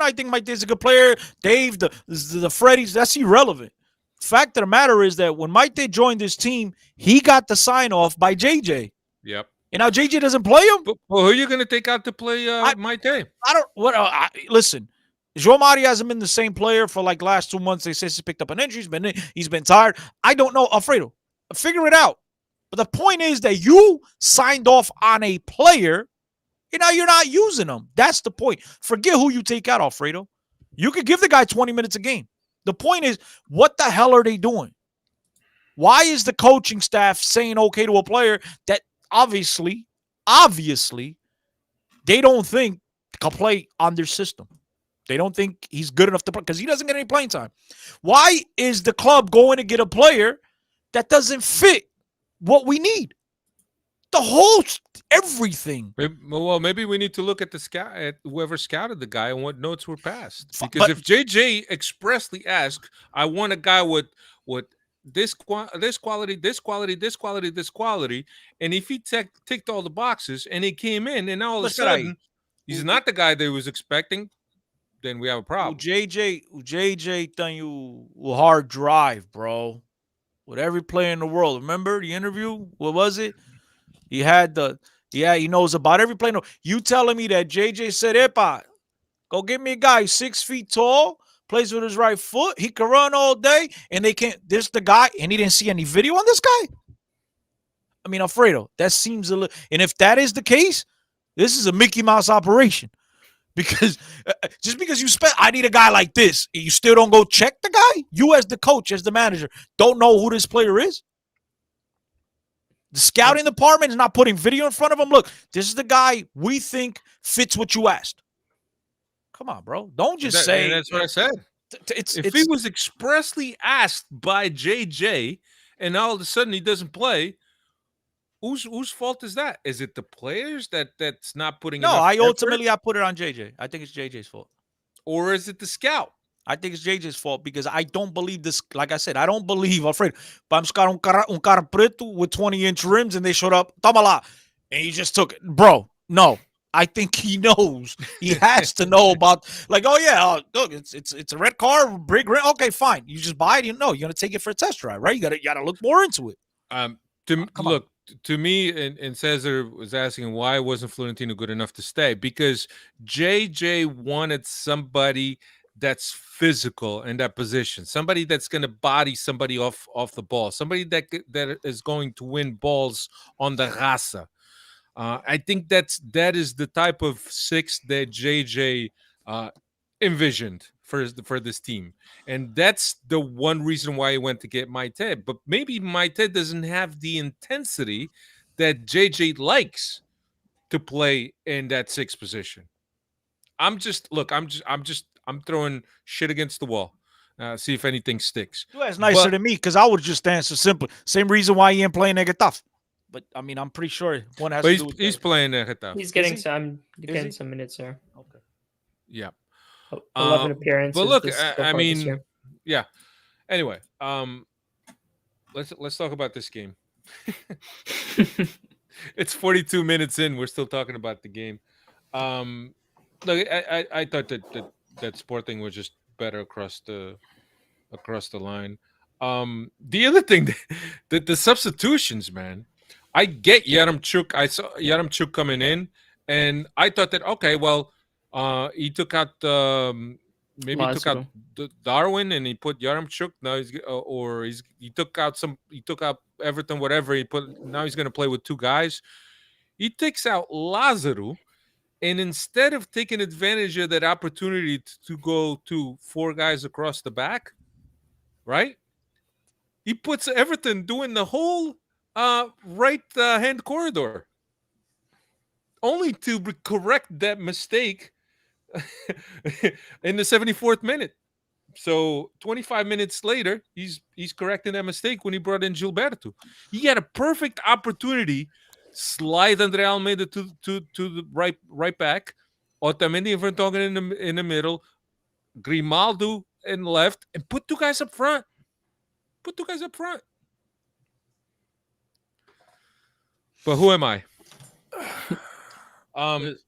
I think Maite is a good player, Dave, the Freddies, that's irrelevant. Fact of the matter is that when Maite joined this team, he got the sign off by JJ. Yep. And now JJ doesn't play him. But who are you going to take out to play Maite? I don't. Listen. João Mario hasn't been the same player for like last 2 months. They say he's picked up an injury. He's been tired. I don't know. Alfredo, figure it out. But the point is that you signed off on a player, and now you're not using them. That's the point. Forget who you take out, Alfredo. You could give the guy 20 minutes a game. The point is, what the hell are they doing? Why is the coaching staff saying okay to a player that obviously, they don't think can play on their system? They don't think he's good enough to play because he doesn't get any playing time. Why is the club going to get a player that doesn't fit what we need? Everything. Maybe we need to look at at whoever scouted the guy and what notes were passed. Because if JJ expressly asked, "I want a guy with this quality, this quality, this quality, this quality," and if he ticked all the boxes and he came in, and all of a sudden he's not the guy they was expecting, then we have a problem. JJ done you a hard drive, bro. With every player in the world. Remember the interview? What was it? He knows about every player. You telling me that JJ said, "Epa, go get me a guy who's 6 feet tall, plays with his right foot, he can run all day," and they can't. This the guy, and he didn't see any video on this guy? I mean, Alfredo, that seems a little. And if that is the case, this is a Mickey Mouse operation. Because just because you spent, I need a guy like this, you still don't go check the guy? You as the coach, as the manager, don't know who this player is? The scouting department is not putting video in front of him. Look, this is the guy we think fits what you asked. Come on, bro. Don't just say. And that's what I said. If he was expressly asked by JJ and all of a sudden he doesn't play, whose fault is that? Is it the players that's not putting no, enough I effort? ultimately I put it on JJ. I think it's JJ's fault. Or is it the scout? I think it's JJ's fault because I don't believe this. Like I said, I don't believe, Alfredo. Vamos buscar un carro preto with 20-inch rims and they showed up. Toma lá. And he just took it. Bro, no. I think he knows. He has to know about, like, oh, yeah, look, it's a red car, big red. Okay, fine. You just buy it. You know, you're going to take it for a test drive, right? You gotta look more into it. To me, and Cesar was asking why wasn't Florentino good enough to stay? Because JJ wanted somebody that's physical in that position, somebody that's going to body somebody off the ball, somebody that is going to win balls on the raça. I think that is the type of six that JJ envisioned for this team, and that's the one reason why he went to get Maite. But maybe Maite doesn't have the intensity that JJ likes to play in that sixth position. I'm throwing shit against the wall. See if anything sticks. Well, that's nicer than me because I would just answer simply. Same reason why he ain't playing Getafe. But I mean, I'm pretty sure one has to do with he's playing Getafe. He's getting some minutes there. Okay. Yeah. 11 appearances. But look, I mean, yeah. Anyway, let's talk about this game. It's 42 minutes in. We're still talking about the game. Look, I thought that Sporting was just better across the line. The other thing, the substitutions, man. I get Yaramchuk. I saw Yaramchuk coming in, and I thought that okay, well, he took out maybe he took out Darwin and he put Yaramchuk. Now he took out Everton, whatever he put. Now he's going to play with two guys. He takes out Lazaro, and instead of taking advantage of that opportunity to go to four guys across the back, right? He puts Everton doing the whole right hand corridor, only to correct that mistake in the 74th minute. So 25 minutes later, he's correcting that mistake when he brought in Gilberto. He had a perfect opportunity, slide Andre Almeida to the right back, Otamendi and Vertonghen in the middle, Grimaldo in left, and put two guys up front. But who am I?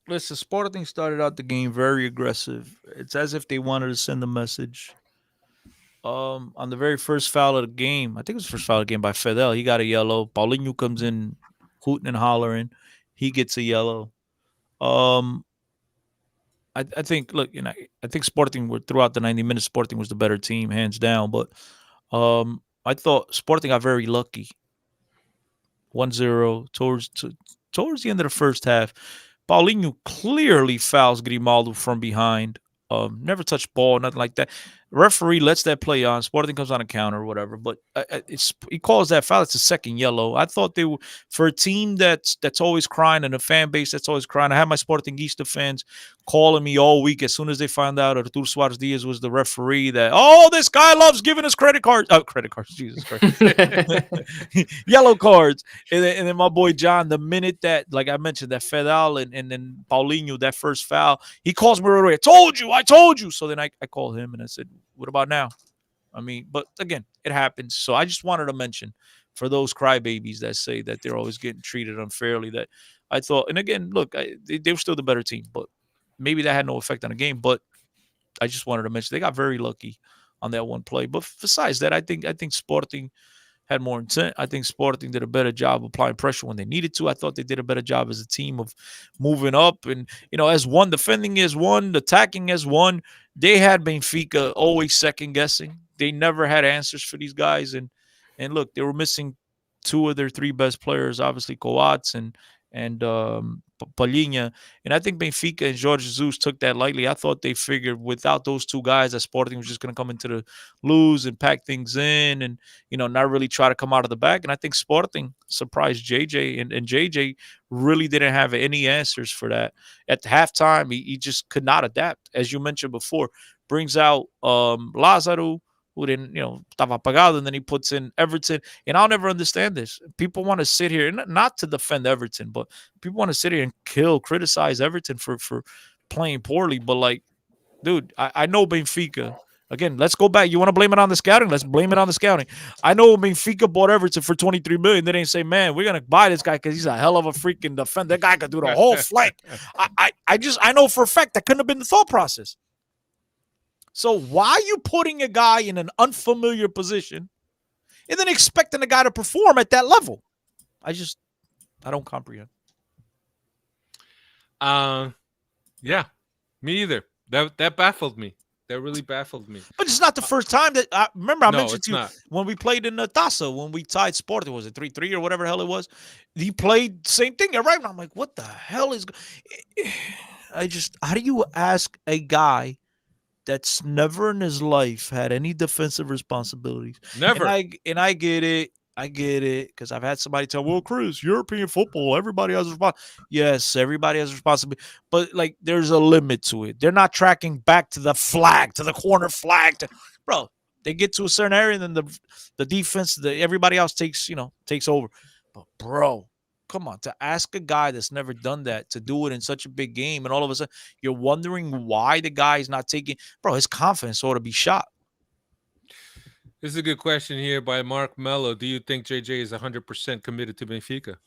Listen, Sporting started out the game very aggressive. It's as if they wanted to send a message. On the very first foul of the game, I think it was the first foul of the game by Fidel. He got a yellow. Paulinho comes in hooting and hollering. He gets a yellow. I think, look, I think Sporting were throughout the 90 minutes. Sporting was the better team, hands down. But I thought Sporting got very lucky. 1-0 towards the end of the first half. Paulinho clearly fouls Grimaldo from behind. Never touched ball, nothing like that. Referee lets that play on. Sporting comes on a counter or whatever, but he calls that foul. It's a second yellow. I thought they were, for a team that's always crying and a fan base that's always crying. I had my Sportingista fans calling me all week as soon as they found out Artur Suarez Diaz was the referee that, oh, this guy loves giving us credit cards. Oh, credit cards, Jesus Christ. Yellow cards. And then my boy John, the minute that, like I mentioned, that Fedal and then Paulinho, that first foul, he calls me right away. I told you. So then I called him and I said, what about now? I mean, but again, it happens. So I just wanted to mention for those crybabies that say that they're always getting treated unfairly, that I thought, and again, look, they were still the better team, but maybe that had no effect on the game. But I just wanted to mention they got very lucky on that one play. But besides that, I think Sporting had more intent. I think Sporting did a better job applying pressure when they needed to. I thought they did a better job as a team of moving up. And, as one, defending as one, attacking as one. They had Benfica always second-guessing. They never had answers for these guys. And look, they were missing two of their three best players, obviously Coates and and Palhinha. And I think Benfica and Jorge Jesus took that lightly. I thought they figured without those two guys that Sporting was just going to come into the lose and pack things in and, not really try to come out of the back. And I think Sporting surprised JJ, and JJ really didn't have any answers for that. At the halftime, he just could not adapt. As you mentioned before, brings out Lazaro, who didn't, estaba apagado, and then he puts in Everton. And I'll never understand this. People want to sit here, and not to defend Everton, but people want to sit here and criticize Everton for playing poorly. But, like, dude, I know Benfica. Again, let's go back. You want to blame it on the scouting? Let's blame it on the scouting. I know Benfica bought Everton for $23 million. They didn't say, man, we're going to buy this guy because he's a hell of a freaking defender. That guy could do the whole flank. I know for a fact that couldn't have been the thought process. So why are you putting a guy in an unfamiliar position and then expecting a guy to perform at that level? I don't comprehend. Yeah, me either. That baffled me. That really baffled me. But it's not the first time that I remember. I No, mentioned it's to you not. when we played in the Taça, when we tied Sporting, was it 3-3 or whatever the hell it was? He played same thing, right? And I'm like, what the hell is? How do you ask a guy that's never in his life had any defensive responsibilities? Never. And I get it. I get it, because I've had somebody tell, well, Chris, European football, everybody has a responsibility. Yes, everybody has a responsibility, but, like, there's a limit to it. They're not tracking back to the flag, to the corner flag. Bro, they get to a certain area, and then the defense, everybody else takes over. But, bro, come on, to ask a guy that's never done that to do it in such a big game, and all of a sudden you're wondering why the guy is not taking, bro, his confidence ought to be shot. This is a good question here by Mark Mello. Do you think JJ is 100% committed to Benfica?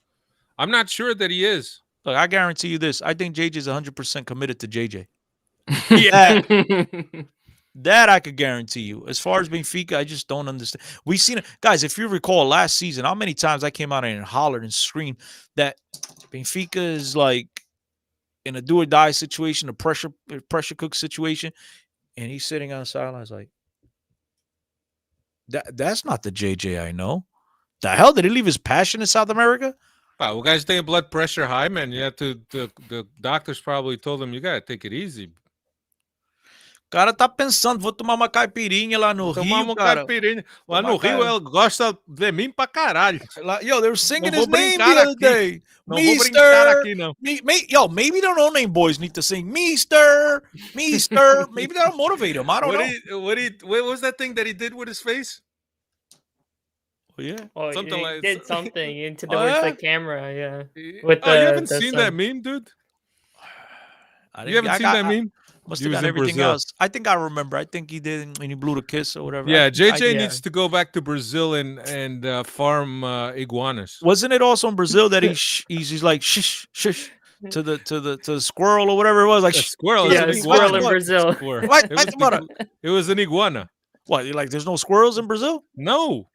I'm not sure that he is. Look, I guarantee you this. I think JJ is 100% committed to JJ. That I could guarantee you. As far as Benfica, I just don't understand. We've seen it. Guys, if you recall last season, how many times I came out and hollered and screamed that Benfica is like in a do or die situation, a pressure cook situation, and he's sitting on the sidelines like, that's not the JJ I know. The hell, did he leave his passion in South America? Wow, well, guys, taking blood pressure high, man. You have to. The doctors probably told him you gotta take it easy. Cara tá pensando, vou tomar uma caipirinha lá no Rio, cara. Caipirinha. Lá no Rio, ela gosta de mim pra caralho. Yo, they were singing Não his vou name the brincar other aqui. day. Não vou brincar Mister. aqui, não. Yo, maybe their no-name boys need to sing Mister. Maybe that'll motivate him. I don't know. What was that thing that he did with his face? Oh, yeah. Oh, Something he like- did something into Oh, towards yeah? the camera, yeah. You With haven't the seen sun. that meme, dude? I You haven't seen that meme? Must He have was got in everything Brazil. else. I think I remember. I think he did, and he blew the kiss or whatever. Yeah, JJ yeah. needs to go back to Brazil and farm iguanas. Wasn't it also in Brazil that he's like shush to the squirrel or whatever it was, like A squirrel. Yeah, It the was an squirrel in iguana. Brazil. Squirrel. What? It was an iguana. What? Like there's no squirrels in Brazil? No,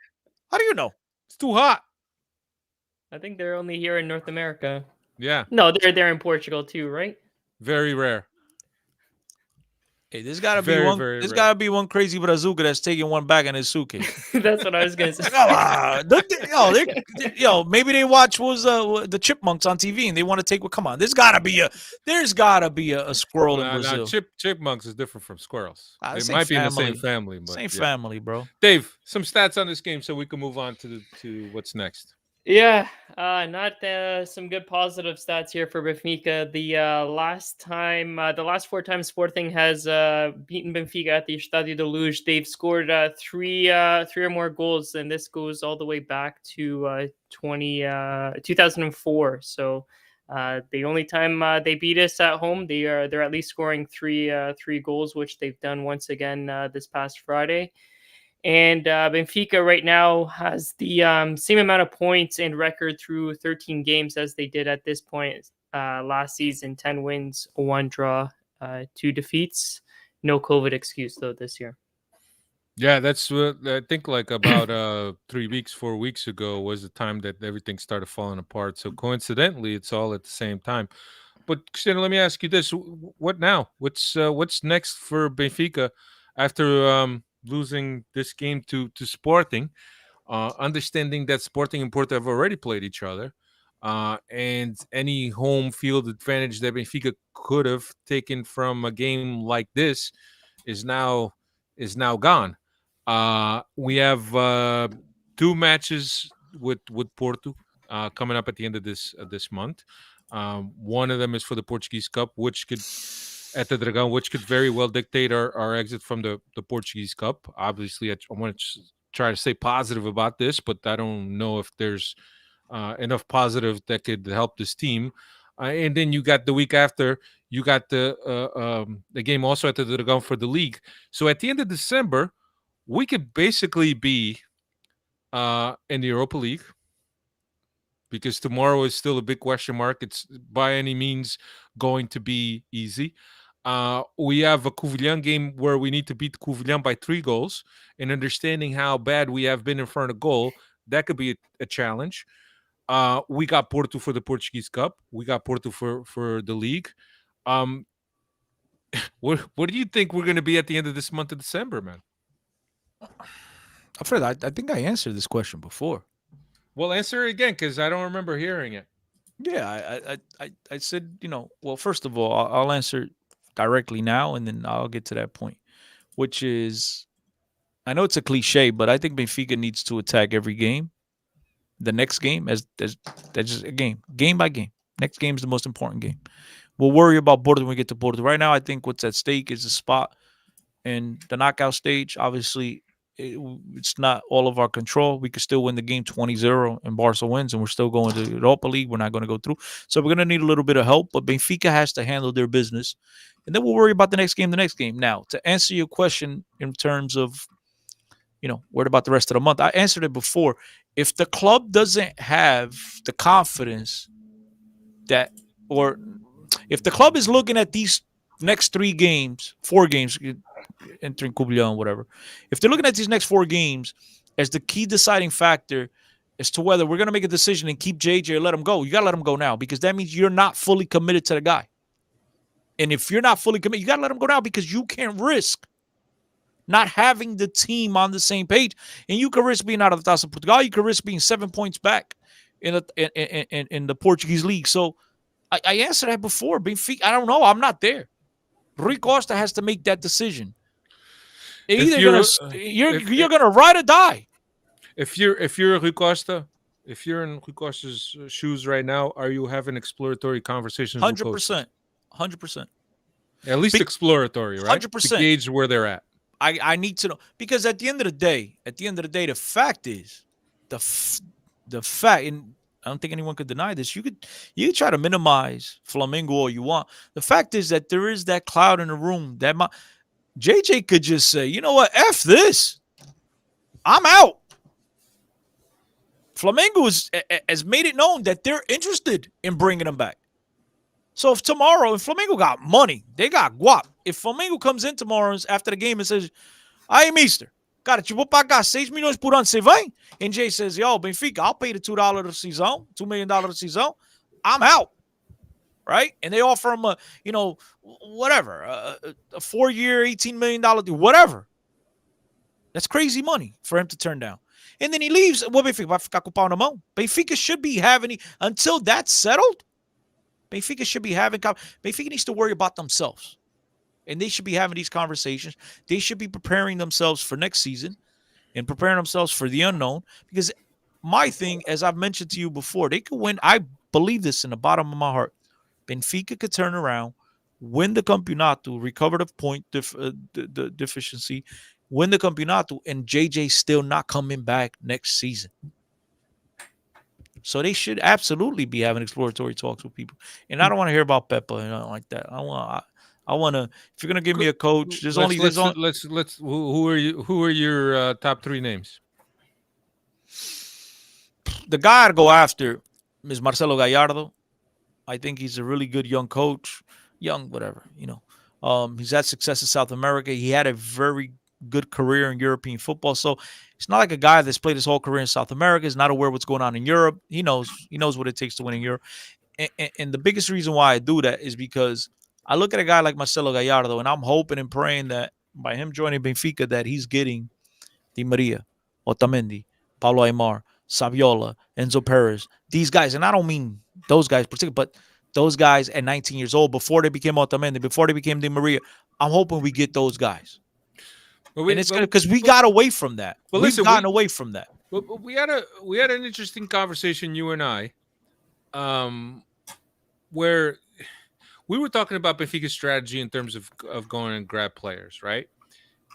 How do you know? it's too hot. I think they're only here in North America. Yeah, No, they're in Portugal too, right? very rare. Hey, there's gotta be Very, one. very There's rare. gotta be one crazy Brazuca that's taking one back in his suitcase. That's what I was gonna say. Come on, maybe they watch the Chipmunks on TV and they want to take. Well, come on, there's gotta be a squirrel in Nah, Brazil. chipmunks is different from squirrels. Ah, They same might be in the same family. family, but Same yeah. family, bro. Dave, some stats on this game so we can move on to what's next. Yeah, not some good positive stats here for Benfica. The last 4 times Sporting has beaten Benfica at the Estádio da Luz, they've scored three or more goals, and this goes all the way back to 2004. So the only time they beat us at home, they're at least scoring three goals, which they've done once again this past Friday. And Benfica right now has the same amount of points and record through 13 games as they did at this point last season. 10 wins, 1 draw, 2 defeats. No COVID excuse, though, this year. Yeah, that's what I think. Like about 4 weeks ago was the time that everything started falling apart. So coincidentally, it's all at the same time. But Christina, let me ask you this: what now? What's next for Benfica after losing this game to Sporting? Understanding that Sporting and Porto have already played each other. and any home field advantage that Benfica could have taken from a game like this is now gone. We have two matches with Porto coming up at the end of this month. One of them is for the Portuguese Cup, which could at the Dragão, which could very well dictate our exit from the Portuguese Cup. Obviously, I want to try to stay positive about this, but I don't know if there's enough positive that could help this team. And then you got the week after, you got the game also at the Dragão for the league. So at the end of December, we could basically be in the Europa League, because tomorrow is still a big question mark. It's by any means going to be easy. We have a Covilhã game where we need to beat Covilhã by 3 goals, and understanding how bad we have been in front of goal, that could be a challenge. We got Porto for the Portuguese Cup. We got Porto for the league. Um, what do you think we're going to be at the end of this month of December, man? Fred, I think I answered this question before. Well, answer it again, because I don't remember hearing it. Yeah, I said, well, first of all, I'll answer directly now, and then I'll get to that point, which is, I know it's a cliche, but I think Benfica needs to attack every game. The next game as that's just a game by game. Next game is the most important game. We'll worry about Porto when we get to Porto. Right now, I think what's at stake is a spot in the knockout stage. Obviously, it's not all of our control. We could still win the game 20-0 and Barca wins, and we're still going to the Europa League. We're not going to go through. So we're going to need a little bit of help, but Benfica has to handle their business. And then we'll worry about the next game. Now, to answer your question in terms of, what about the rest of the month? I answered it before. If the club doesn't have the confidence that, or if the club is looking at these next 4 games, entering Covilhã, whatever, if they're looking at these next 4 games as the key deciding factor as to whether we're going to make a decision and keep JJ or let him go, you got to let him go now, because that means you're not fully committed to the guy. And if you're not fully committed, you got to let him go now, because you can't risk not having the team on the same page. And you can risk being out of the Taça Portugal. You can risk being 7 points back in the Portuguese league. So I answered that before. Benfica, I don't know. I'm not there. Rui Costa has to make that decision. Either you're gonna ride or die. If you're Rui Costa, if you're in Rui Costa's shoes right now, are you having exploratory conversations? 100%, 100%. At least exploratory, right? 100%. To gauge where they're at. I need to know, because at the end of the day, the fact is, the fact, and I don't think anyone could deny this. You could try to minimize Flamengo all you want. The fact is that there is that cloud in the room that JJ could just say, you know what, F this, I'm out. Flamengo has made it known that they're interested in bringing him back. So if Flamengo got money, they got guap. If Flamengo comes in tomorrow after the game and says, aí, mister, cara, te vou pagar 6 milhões por ano, você vai? And Jay says, yo, Benfica, I'll pay the $2 a season, $2 million a season. I'm out. Right? And they offer him a 4-year, $18 million deal, whatever. That's crazy money for him to turn down. And then he leaves. Well, Benfica vai ficar com o pau na mão. Benfica should be having, until that's settled, Benfica needs to worry about themselves. And they should be having these conversations. They should be preparing themselves for next season and preparing themselves for the unknown. Because my thing, as I've mentioned to you before, they could win. I believe this in the bottom of my heart. Benfica could turn around, win the Campeonato, recover the point the deficiency, win the Campeonato, and JJ still not coming back next season. So they should absolutely be having exploratory talks with people. And I don't want to hear about Peppa and nothing like that. I want to. If you're gonna give me a coach, Who are your top 3 names? The guy to go after is Marcelo Gallardo. I think he's a really good young coach. Young, whatever, He's had success in South America. He had a very good career in European football. So it's not like a guy that's played his whole career in South America. He's not aware of what's going on in Europe. He knows what it takes to win in Europe. And the biggest reason why I do that is because I look at a guy like Marcelo Gallardo, and I'm hoping and praying that by him joining Benfica, that he's getting Di Maria, Otamendi, Paulo Aimar, Saviola, Enzo Perez, these guys, and I don't mean those guys particularly, but those guys at 19 years old, before they became Otamendi, before they became Di Maria, I'm hoping we get those guys. But And it's gonna, because we got away from that. We've listen, gotten away from that. we had an interesting conversation, you and I, where we were talking about Benfica's strategy in terms of going and grab players, right?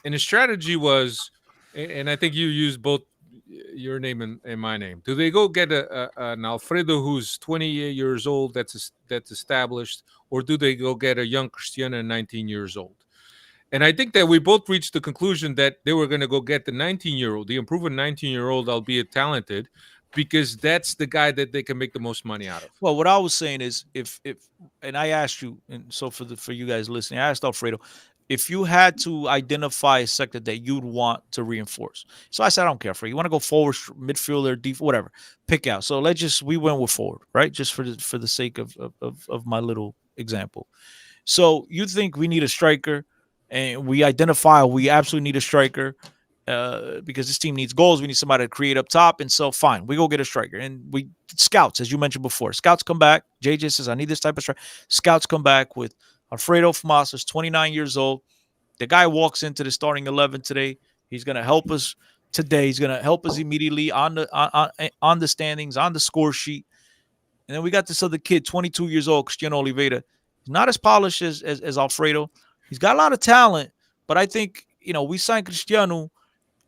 And the strategy was, and I think you used both your name and my name. Do they go get an Alfredo who's 28 years old that's established, or do they go get a young Cristiano 19 years old? And I think that we both reached the conclusion that they were going to go get the 19-year-old, the improving 19-year-old, albeit talented, because that's the guy that they can make the most money out of. Well, what I was saying is, if and I asked you, and so for you guys listening, I asked Alfredo, if you had to identify a sector that you'd want to reinforce. So I said, I don't care, Alfredo. You want to go forward, midfielder, deep, whatever, pick out. So we went with forward, right? Just for the sake of my little example. So you think we need a striker, and we identify we absolutely need a striker. Because this team needs goals. We need somebody to create up top. And so, fine, we go get a striker. And we scouts, as you mentioned before. Scouts come back. JJ says, I need this type of striker. Scouts come back with Alfredo Famasas, 29 years old. The guy walks into the starting 11 today. He's going to help us today. He's going to help us immediately on the standings, on the score sheet. And then we got this other kid, 22 years old, Cristiano Oliveira. He's not as polished as Alfredo. He's got a lot of talent, but I think, we signed Cristiano.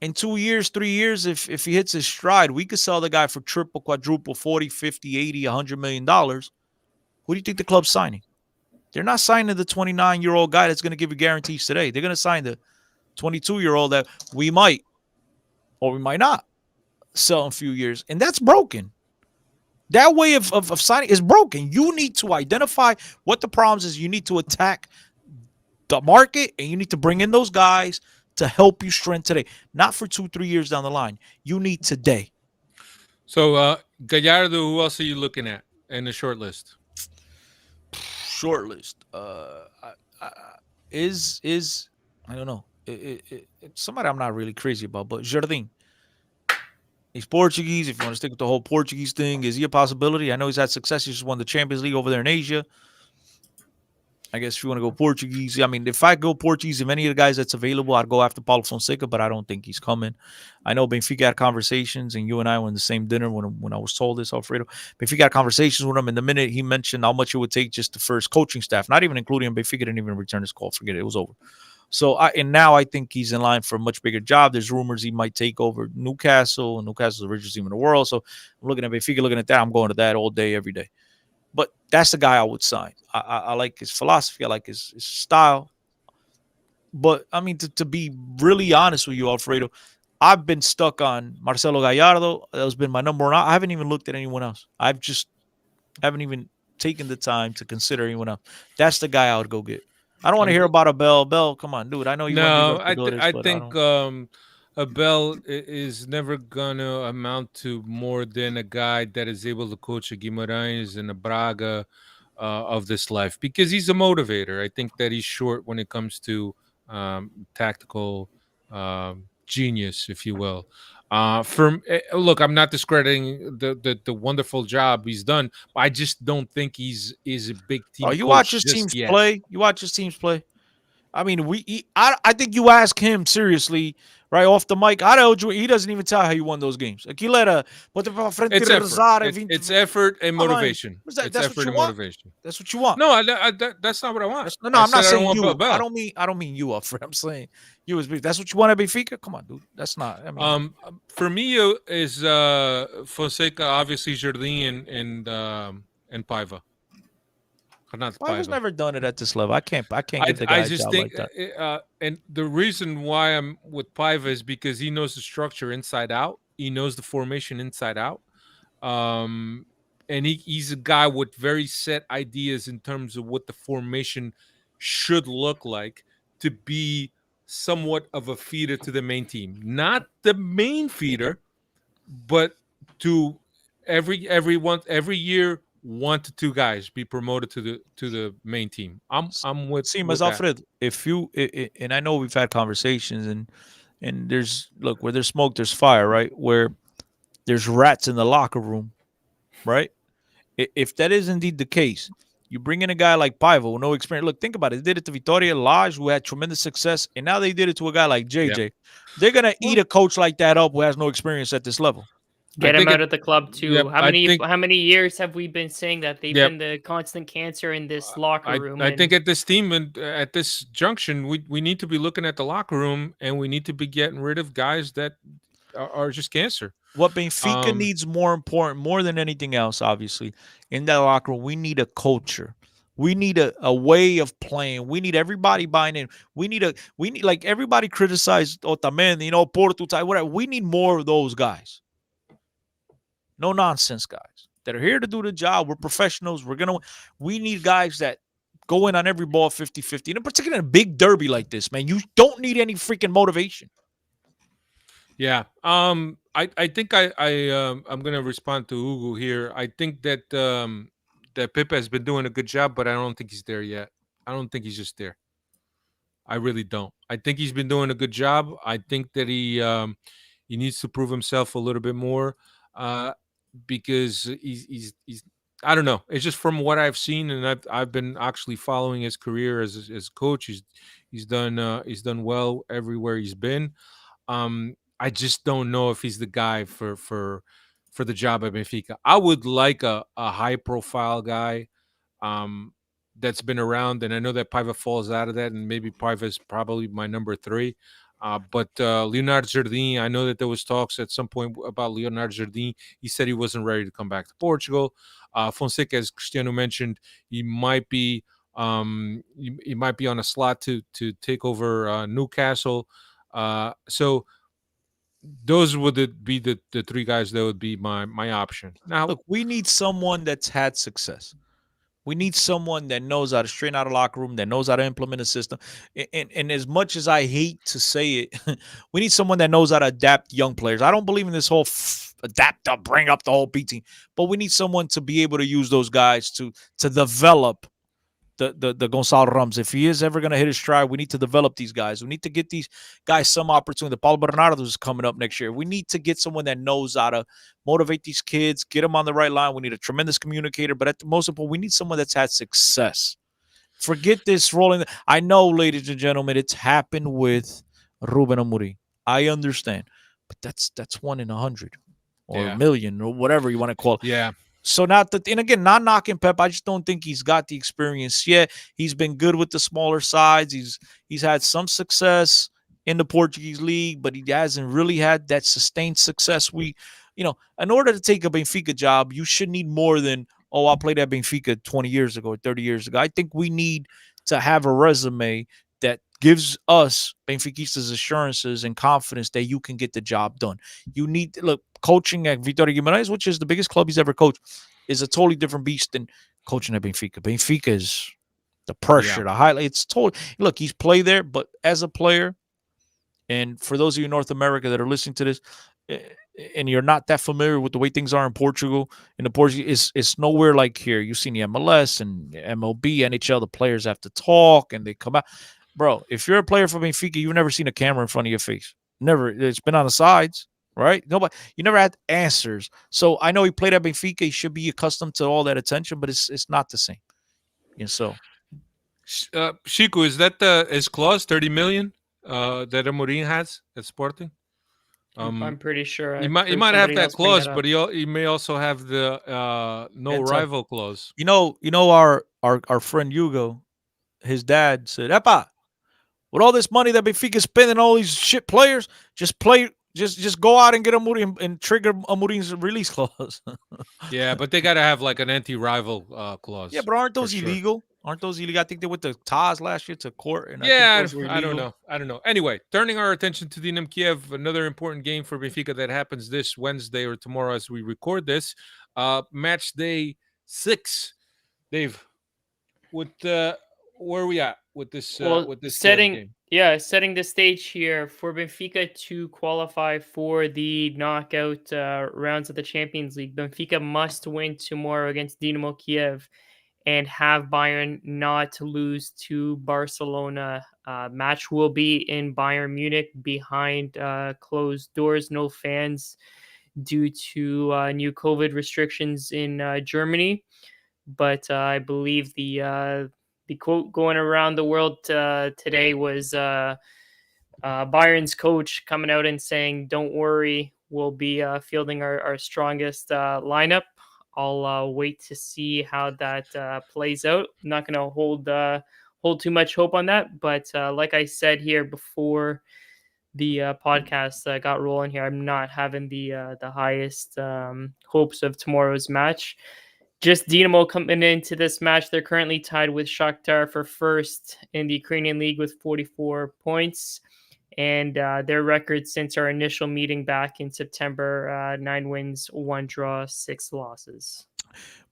In 2 years, 3 years, if he hits his stride, we could sell the guy for triple, quadruple, 40, 50, 80, $100 million. Who do you think the club's signing? They're not signing the 29-year-old guy that's going to give you guarantees today. They're going to sign the 22-year-old that we might or we might not sell in a few years. And that's broken. That way of signing is broken. You need to identify what the problems is. You need to attack the market, and you need to bring in those guys to help you strengthen today, not for 2-3 years down the line. You need today. So Gallardo, who else are you looking at in the short list? Short list is I don't know. It's somebody I'm not really crazy about, but Jardim. He's Portuguese. If you want to stick with the whole Portuguese thing, is he a possibility? I know he's had success. He just won the Champions League over there in Asia. I guess if you want to go Portuguese, I mean, if I go Portuguese, if any of the guys that's available, I'd go after Paulo Fonseca, but I don't think he's coming. I know Benfica had conversations, and you and I were in the same dinner when I was told this, Alfredo. Benfica had conversations with him, and the minute he mentioned how much it would take just the first coaching staff, not even including him, Benfica didn't even return his call. Forget it. It was over. So, now I think he's in line for a much bigger job. There's rumors he might take over Newcastle, and Newcastle's the richest team in the world. So I'm looking at Benfica, looking at that. I'm going to that all day, every day. But that's the guy I would sign. I like his philosophy. I like his style. But, I mean, to be really honest with you, Alfredo, I've been stuck on Marcelo Gallardo. That's been my number one. I haven't even looked at anyone else. Haven't even taken the time to consider anyone else. That's the guy I would go get. I don't want to hear about a Bell. Come on, dude. I know you want to do this, I think Abel is never gonna amount to more than a guy that is able to coach a Guimarães and a Braga of this life, because he's a motivator. I think that he's short when it comes to tactical genius, if you will. Look, I'm not discrediting the wonderful job he's done. But I just don't think he's a big team. Oh, you watch his teams play. You watch his teams play. I mean, I think you ask him seriously, right off the mic. He doesn't even tell how you won those games. It's effort and motivation. It's effort and motivation. That's what you want. No, that's not what I want. I'm not saying you. I don't mean you, Alfred. I'm saying you as that's what you want at Benfica. Come on, dude. That's not. I mean, for me is Fonseca, obviously Jardim and Paiva. I've never done it at this level. I can't get the guy. I just think, like that. And the reason why I'm with Paiva is because he knows the structure inside out. He knows the formation inside out. And he's a guy with very set ideas in terms of what the formation should look like to be somewhat of a feeder to the main team. Not the main feeder, but to every year, 1 to 2 guys be promoted to the main team. I'm with Alfred. If you and I know we've had conversations and there's where there's smoke, there's fire, right? Where there's rats in the locker room, right? If that is indeed the case, you bring in a guy like Paiva with no experience. Look, think about it. They did it to Vitoria Lage, who had tremendous success, and now they did it to a guy like Yeah. JJ. They're gonna eat Well, a coach like that up who has no experience at this level. I Get him think out it. of the club Yep. too. I think. How many years have we been saying that they've Yep. been the constant cancer in this locker room? I think And at this team and at this junction, we need to be looking at the locker room, and we need to be getting rid of guys that are just cancer. What Benfica Um, needs more important, more than anything else, obviously, in that locker room, we need a culture. We need a way of playing. We need everybody buying in. We need like everybody criticized Otamendi, Porto, whatever. We need more of those guys. No nonsense guys that are here to do the job. We're professionals. We need guys that go in on every ball 50-50. And in particular in a big derby like this, man, you don't need any freaking motivation. Yeah. I think I'm gonna respond to Ugo here. I think that Pepe has been doing a good job, but I don't think he's there yet. I don't think he's just there. I really don't. I think he's been doing a good job. I think that he needs to prove himself a little bit more, uh, because he's I don't know. It's just from what I've seen, and I've been actually following his career as coach. He's done well everywhere he's been. I just don't know if he's the guy for the job at Benfica. I would like a high profile guy um, that's been around, and I know that Paiva falls out of that, and maybe Paiva is probably my number three. But Leonardo Jardim, I know that there was talks at some point about Leonardo Jardim. He said he wasn't ready to come back to Portugal. Fonseca, as Cristiano mentioned, he might be on a slot to take over Newcastle. So those would be the three guys that would be my option. Now, Look, we need someone that's had success. We need someone that knows how to straighten out a locker room, that knows how to implement a system. And as much as I hate to say it, we need someone that knows how to adapt young players. I don't believe in this whole adapt up, bring up the whole B team, but we need someone to be able to use those guys to develop the Gonzalo Ramos. If he is ever going to hit his stride, we need to develop these guys. We need to get these guys some opportunity. The Paulo Bernardo is coming up next year. We need to get someone that knows how to motivate these kids, get them on the right line. We need a tremendous communicator, but at the most important, we need someone that's had success. Forget this rolling. I know, ladies and gentlemen, it's happened with Ruben Amorim. I understand, but that's 1 in 100 or a yeah, million or whatever you want to call it. yeah, So not that, and again, not knocking Pep. I just don't think he's got the experience yet. He's been good with the smaller sides. He's had some success in the Portuguese league, but he hasn't really had that sustained success. In order to take a Benfica job, you should need more than, oh, I played at Benfica 20 years ago or 30 years ago. I think we need to have a resume that gives us Benfiquistas assurances and confidence that you can get the job done. You need to look coaching at Vitória Guimarães, which is the biggest club he's ever coached, is a totally different beast than coaching at Benfica. Benfica is the pressure, yeah, the highlight. It's totally look, he's played there, but as a player, and for those of you in North America that are listening to this, and you're not that familiar with the way things are in Portugal, in the Portuguese, it's nowhere like here. You've seen the MLS and MLB, NHL, the players have to talk and they come out. Bro, if you're a player for Benfica, you've never seen a camera in front of your face. Never. It's been on the sides, right? Nobody. You never had answers. So I know he played at Benfica. He should be accustomed to all that attention, but it's not the same. So Chico, is that his clause 30 million that Amorim has at Sporting? I'm pretty sure He I've might heard have somebody that else bring that clause, up. but he may also have the no and rival clause. our friend Hugo, his dad said, "Epa, with all this money that Benfica spending, all these shit players, just go out and get Amorim and trigger Amorim's release clause." Yeah, but they got to have like an anti-rival Yeah, clause. but aren't for those sure. illegal? Aren't those illegal? I think they went to Taz last year to court, and I think Yeah, those were I don't illegal. know. I don't know. Anyway, turning our attention to Dinamo Kiev, another important game for Benfica that happens this Wednesday or tomorrow as we record this. Match day 6. Dave, with where are we at with Well, this setting game? setting the stage here for Benfica to qualify for the knockout rounds of the Champions League. Benfica must win tomorrow against Dinamo Kiev and have Bayern not lose to Barcelona. Match will be in Bayern Munich behind closed doors, no fans due to new COVID restrictions in Germany. But I believe the quote going around the world today was Bayern's coach coming out and saying, "Don't worry, we'll be fielding our strongest lineup." I'll wait to see how that plays out. I'm not going to hold too much hope on that, but like I said here before the podcast got rolling here, I'm not having the highest hopes of tomorrow's match. Just Dinamo coming into this match, they're currently tied with Shakhtar for first in the Ukrainian league with 44 points. And their record since our initial meeting back in September, 9 wins, 1 draw, 6 losses.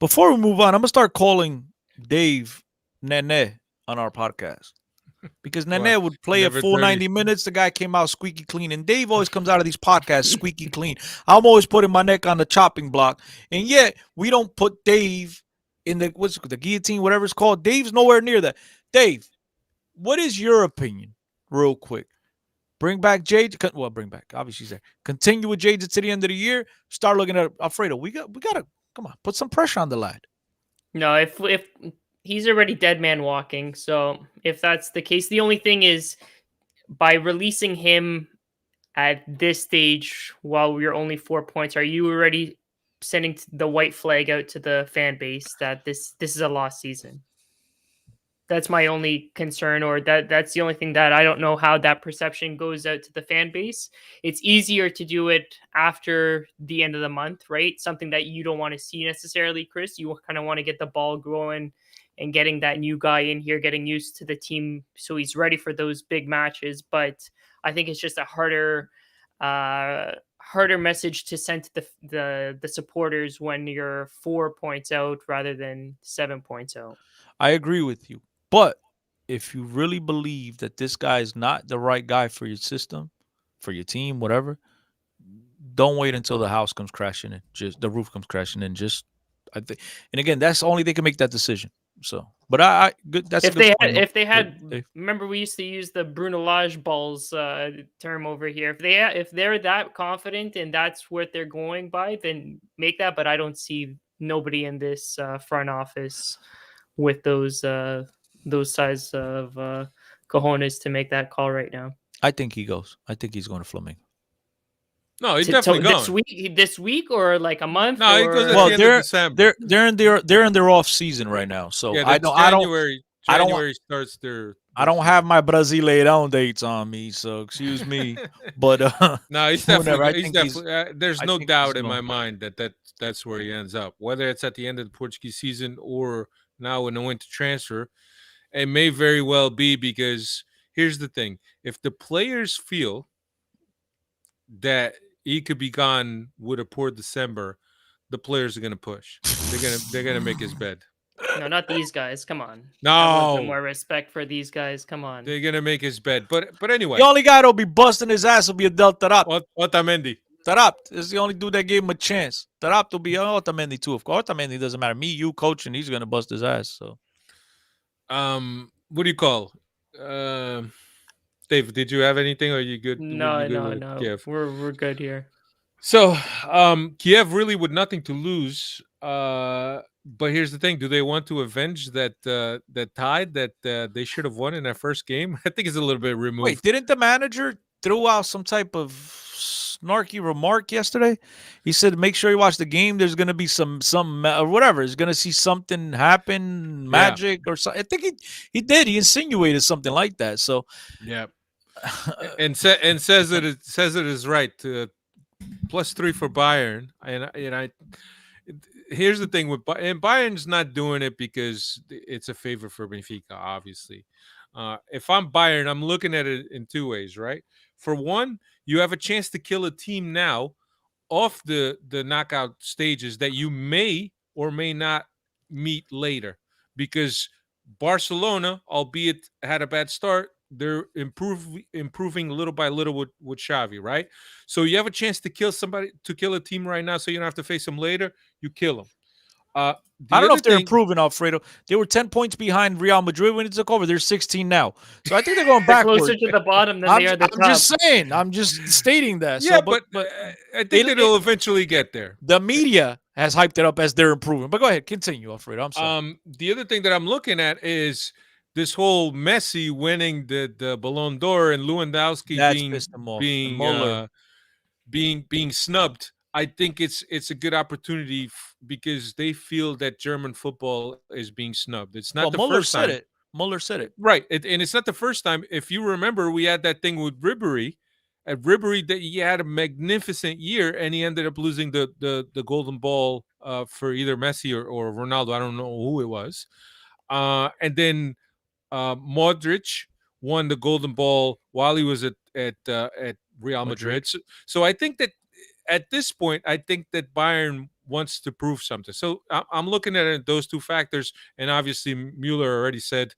Before we move on, I'm gonna start calling Dave Nene on our podcast because Nene Well, would play a never full 30. 90 minutes. The guy came out squeaky clean, and Dave always comes out of these podcasts squeaky clean. I'm always putting my neck on the chopping block, and yet we don't put Dave in the guillotine, whatever it's called. Dave's nowhere near that. Dave, what is your opinion, real quick? Bring back Jade. Well, bring back. Obviously, he's there. Continue with Jade to the end of the year. Start looking at Alfredo. We gotta come on. Put some pressure on the lad. No, if he's already dead man walking, so if that's the case, the only thing is by releasing him at this stage while we're only 4 points, are you already sending the white flag out to the fan base that this is a lost season? That's my only concern, or that's the only thing that I don't know how that perception goes out to the fan base. It's easier to do it after the end of the month, right? Something that you don't want to see necessarily, Chris. You kind of want to get the ball going and getting that new guy in here, getting used to the team so he's ready for those big matches. But I think it's just a harder message to send to the supporters when you're 4 points out rather than 7 points out. I agree with you. But if you really believe that this guy is not the right guy for your system, for your team, whatever, don't wait until the house comes crashing in. Just the roof comes crashing in. Just I think, and again, that's only they can make that decision. So, but I good. That's if a good they point. had, if they had, remember we used to use the Brunelage balls term over here. If they're that confident and that's what they're going by, then make that. But I don't see nobody in this front office with those size of cojones to make that call right now. I think he goes. I think he's going to Flamingo. No, he's definitely going. This week or like a month? No, he goes at well, the end of December. They're in their off season right now. So yeah, January starts their. I don't have my Brasileirão down dates on me, so excuse me. But no, he's definitely. There's no doubt in my mind that's where he ends up. Whether it's at the end of the Portuguese season or now in the winter transfer, it may very well be, because here's the thing: if the players feel that he could be gone with a poor December, the players are going to push. They're gonna make his bed. No, not these guys. Come on. No, have a little bit more respect for these guys. Come on. They're gonna make his bed. But anyway, the only guy that'll be busting his ass will be Adel Tarap. Otamendi. Tarap is the only dude that gave him a chance. Tarap will be Otamendi too. Of course, Otamendi doesn't matter. Me, you, coach, and he's gonna bust his ass. So, what do you call? Dave, did you have anything? Or are you good? No. Kiev? We're good here. So, Kiev really with nothing to lose. But here's the thing: do they want to avenge that tide that they should have won in their first game? I think it's a little bit removed. Wait, didn't the manager throw out some type of snarky remark yesterday? He said, "Make sure you watch the game. There's going to be some or whatever. He's going to see something happen, magic or something." I think he did. He insinuated something like that. So, yeah, and says it is right. +3 for Bayern, and here's the thing with and Bayern's not doing it because it's a favor for Benfica, obviously. If I'm Bayern, I'm looking at it in two ways, right? For one, you have a chance to kill a team now off the knockout stages that you may or may not meet later, because Barcelona, albeit had a bad start, they're improving little by little with Xavi, right? So you have a chance to kill a team right now, so you don't have to face them later. You kill them. I The don't know other if they're thing, improving, Alfredo. They were 10 points behind Real Madrid when it took over. They're 16 now. So I think they're going They're closer backwards. to the bottom than I'm, they are the I'm just top. saying. I'm just stating that. yeah, So, but but I they, think that it'll eventually get there. the media has hyped it up as they're improving. But go ahead, continue, Alfredo. I'm sorry. The other thing that I'm looking at is this whole Messi winning the Ballon d'Or and Lewandowski That's pissed them off. And Mueller. being snubbed. I think it's a good opportunity because they feel that German football is being snubbed. It's not the Well, Mueller first time, said it. Mueller said it. right? And it's not the first time. If you remember, we had that thing with Ribery. At Ribery, that he had a magnificent year, and he ended up losing the golden ball for either Messi or Ronaldo. I don't know who it was. And then Modric won the Golden Ball while he was at Real Madrid. So I think that at this point, I think that Bayern wants to prove something. So I'm looking at it, those two factors, and obviously Mueller already said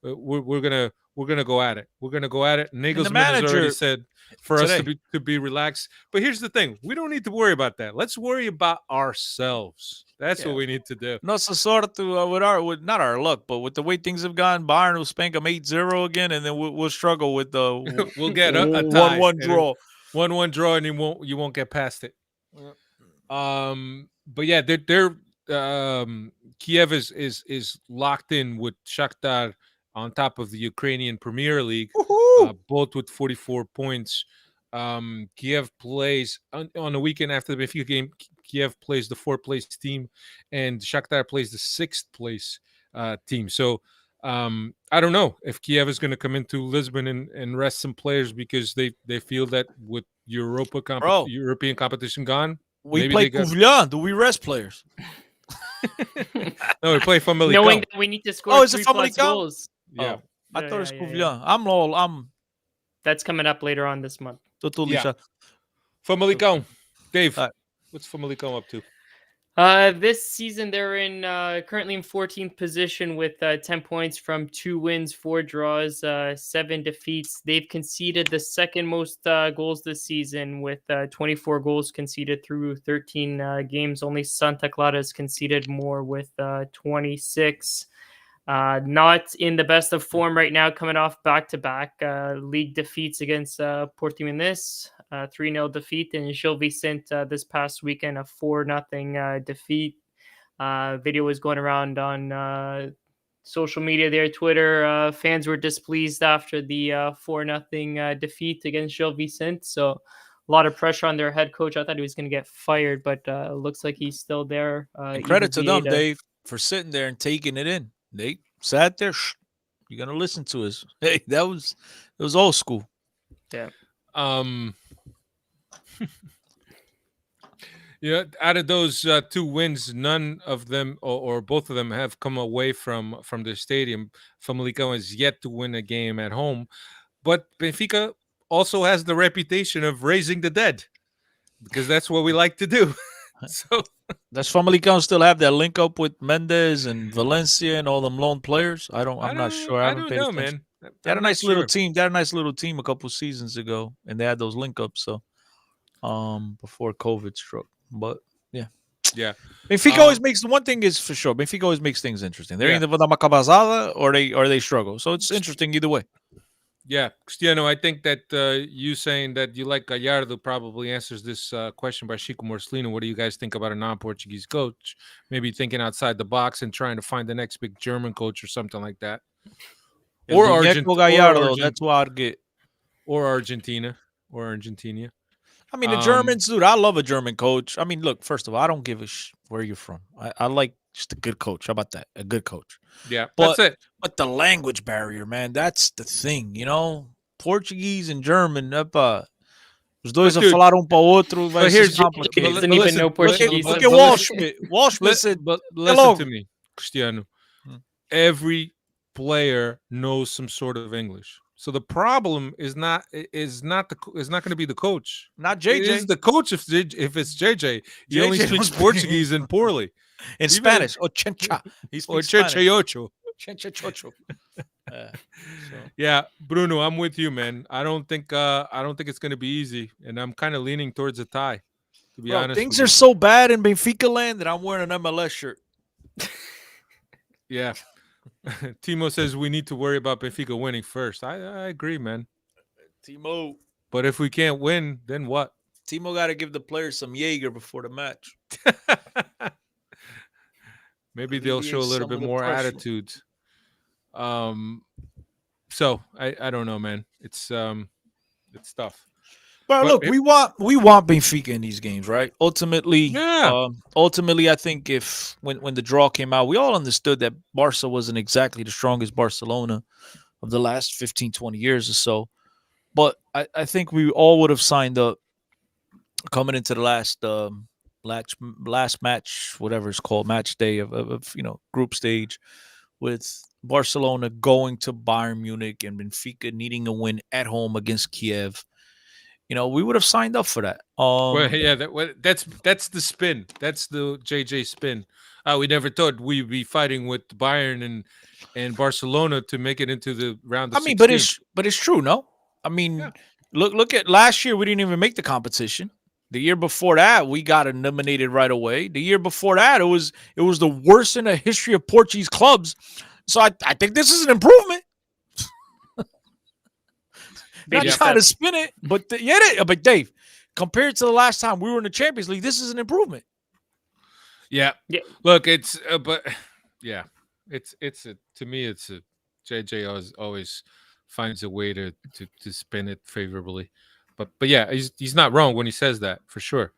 we're gonna go at it. We're gonna go at it. And the Nagelsmann has already manager said for us today. to be relaxed. But here's the thing: we don't need to worry about that. Let's worry about ourselves. That's Yeah. what we need to do. Nossa sorte with not our luck, but with the way things have gone, Bayern will spank them 8-0 again, and then we'll struggle with the We'll get a tie, 1-1 draw. 1-1 draw, and you won't get past it. But yeah, they're Kiev is locked in with Shakhtar on top of the Ukrainian Premier League, both with 44 points. Kiev plays on the weekend after the Benfica game. Kiev plays the 4th place team, and Shakhtar plays the 6th place team. So I don't know if Kiev is going to come into Lisbon and rest some players because they feel that with European competition gone. We maybe play they got- Couvillon. Do we rest players? No, we play Famalicão. Knowing that we need to score Oh, is it 3+ Famalicão? goals. Yeah. Oh, I thought it was Yeah. Couvillon. I'm That's coming up later on this month. totally Yeah. shut. Famalicão. Dave, All right. what's Famalicão up to? This season they're in currently in 14th position with 10 points from 2 wins, 4 draws, 7 defeats. They've conceded the second most goals this season with 24 goals conceded through 13 games. Only Santa Clara has conceded more with 26. Not in the best of form right now, coming off back-to-back league defeats against Portimonense, 3-0 defeat, and Gil Vicente this past weekend, a 4-0 defeat. Video was going around on social media there, Twitter. Fans were displeased after the 4-0 defeat against Gil Vicente, so a lot of pressure on their head coach. I thought he was going to get fired, but it looks like he's still there. And credit to them, Dave, for sitting there and taking it in. They sat there. You're gonna listen to us. Hey, it was old school. Yeah. Yeah, out of those 2 wins, none of them or both of them have come away from the stadium. Famalicão has yet to win a game at home, but Benfica also has the reputation of raising the dead because that's what we like to do. So does Famalicão still have that link up with Mendes and Valencia and all them lone players? I'm not sure. I haven't paid know, attention. man. They had I'm a not nice little sure. team. They had a nice little team a couple seasons ago, and they had those link ups. So, before COVID struck, but yeah. Benfica always makes one thing is for sure. Benfica always makes things interesting. They're Yeah. either with a macabazada or they struggle. So it's interesting either way. Yeah, Cristiano, I think that you saying that you like Gallardo probably answers this question by Chico Morcelino. What do you guys think about a non-Portuguese coach? Maybe thinking outside the box and trying to find the next big German coach or something like that. Or Gallardo, that's what I'd get. Or Argentina. I mean, the Germans, dude, I love a German coach. I mean, look, first of all, I don't give a where you're from. I like just a good coach. How about that? A good coach. Yeah, But- that's it. But the language barrier, man, that's the thing, you know? Portuguese and German, epa, os dois a Dude, falar para o outro vai but ser here's- complicated. He doesn't even know Portuguese. Look but at Wall listen- Schmidt. Wall Schmidt said, But Hello. listen to me, Cristiano. Hmm. Every player knows some sort of English. So the problem is not going to be the coach. not It JJ. is the coach if it's JJ. He only JJ speaks was- Portuguese and poorly. in even- Spanish. Or chencha. He Or speaks Spanish. Checheyocho. Chencha chocho. So. Yeah, Bruno, I'm with you, man. I don't think it's going to be easy, and I'm kind of leaning towards a tie. To be Bro, honest, things with are so bad in Benfica land that I'm wearing an MLS shirt. Yeah. Timo says we need to worry about Benfica winning first. I agree, man. Timo. But if we can't win, then what? Timo got to give the players some Jaeger before the match. Maybe they'll show a Alleviate little some bit of the more pressure. attitude. So I don't know, man. It's tough. Well, But look, we want Benfica in these games, right? yeah, Ultimately, I think if when the draw came out, we all understood that Barca wasn't exactly the strongest Barcelona of the last 15, 20 years or so. But I think we all would have signed up coming into the last match, whatever it's called, match day of group stage, with Barcelona going to Bayern Munich and Benfica needing a win at home against Kiev. We would have signed up for that. well, yeah, that's the spin. That's the JJ spin. We never thought we'd be fighting with Bayern and Barcelona to make it into the round of I mean, 16. but it's true, no? I mean, Yeah. look at last year. We didn't even make the competition. The year before that, we got eliminated right away. The year before that, it was the worst in the history of Portuguese clubs. So I think this is an improvement. Not Baby trying to steps. spin it, but but Dave, compared to the last time we were in the Champions League, this is an improvement. Yeah. Yeah. Look, it's but yeah, it's a to me it's a JJ always finds a way to spin it favorably. But yeah, he's not wrong when he says that for sure.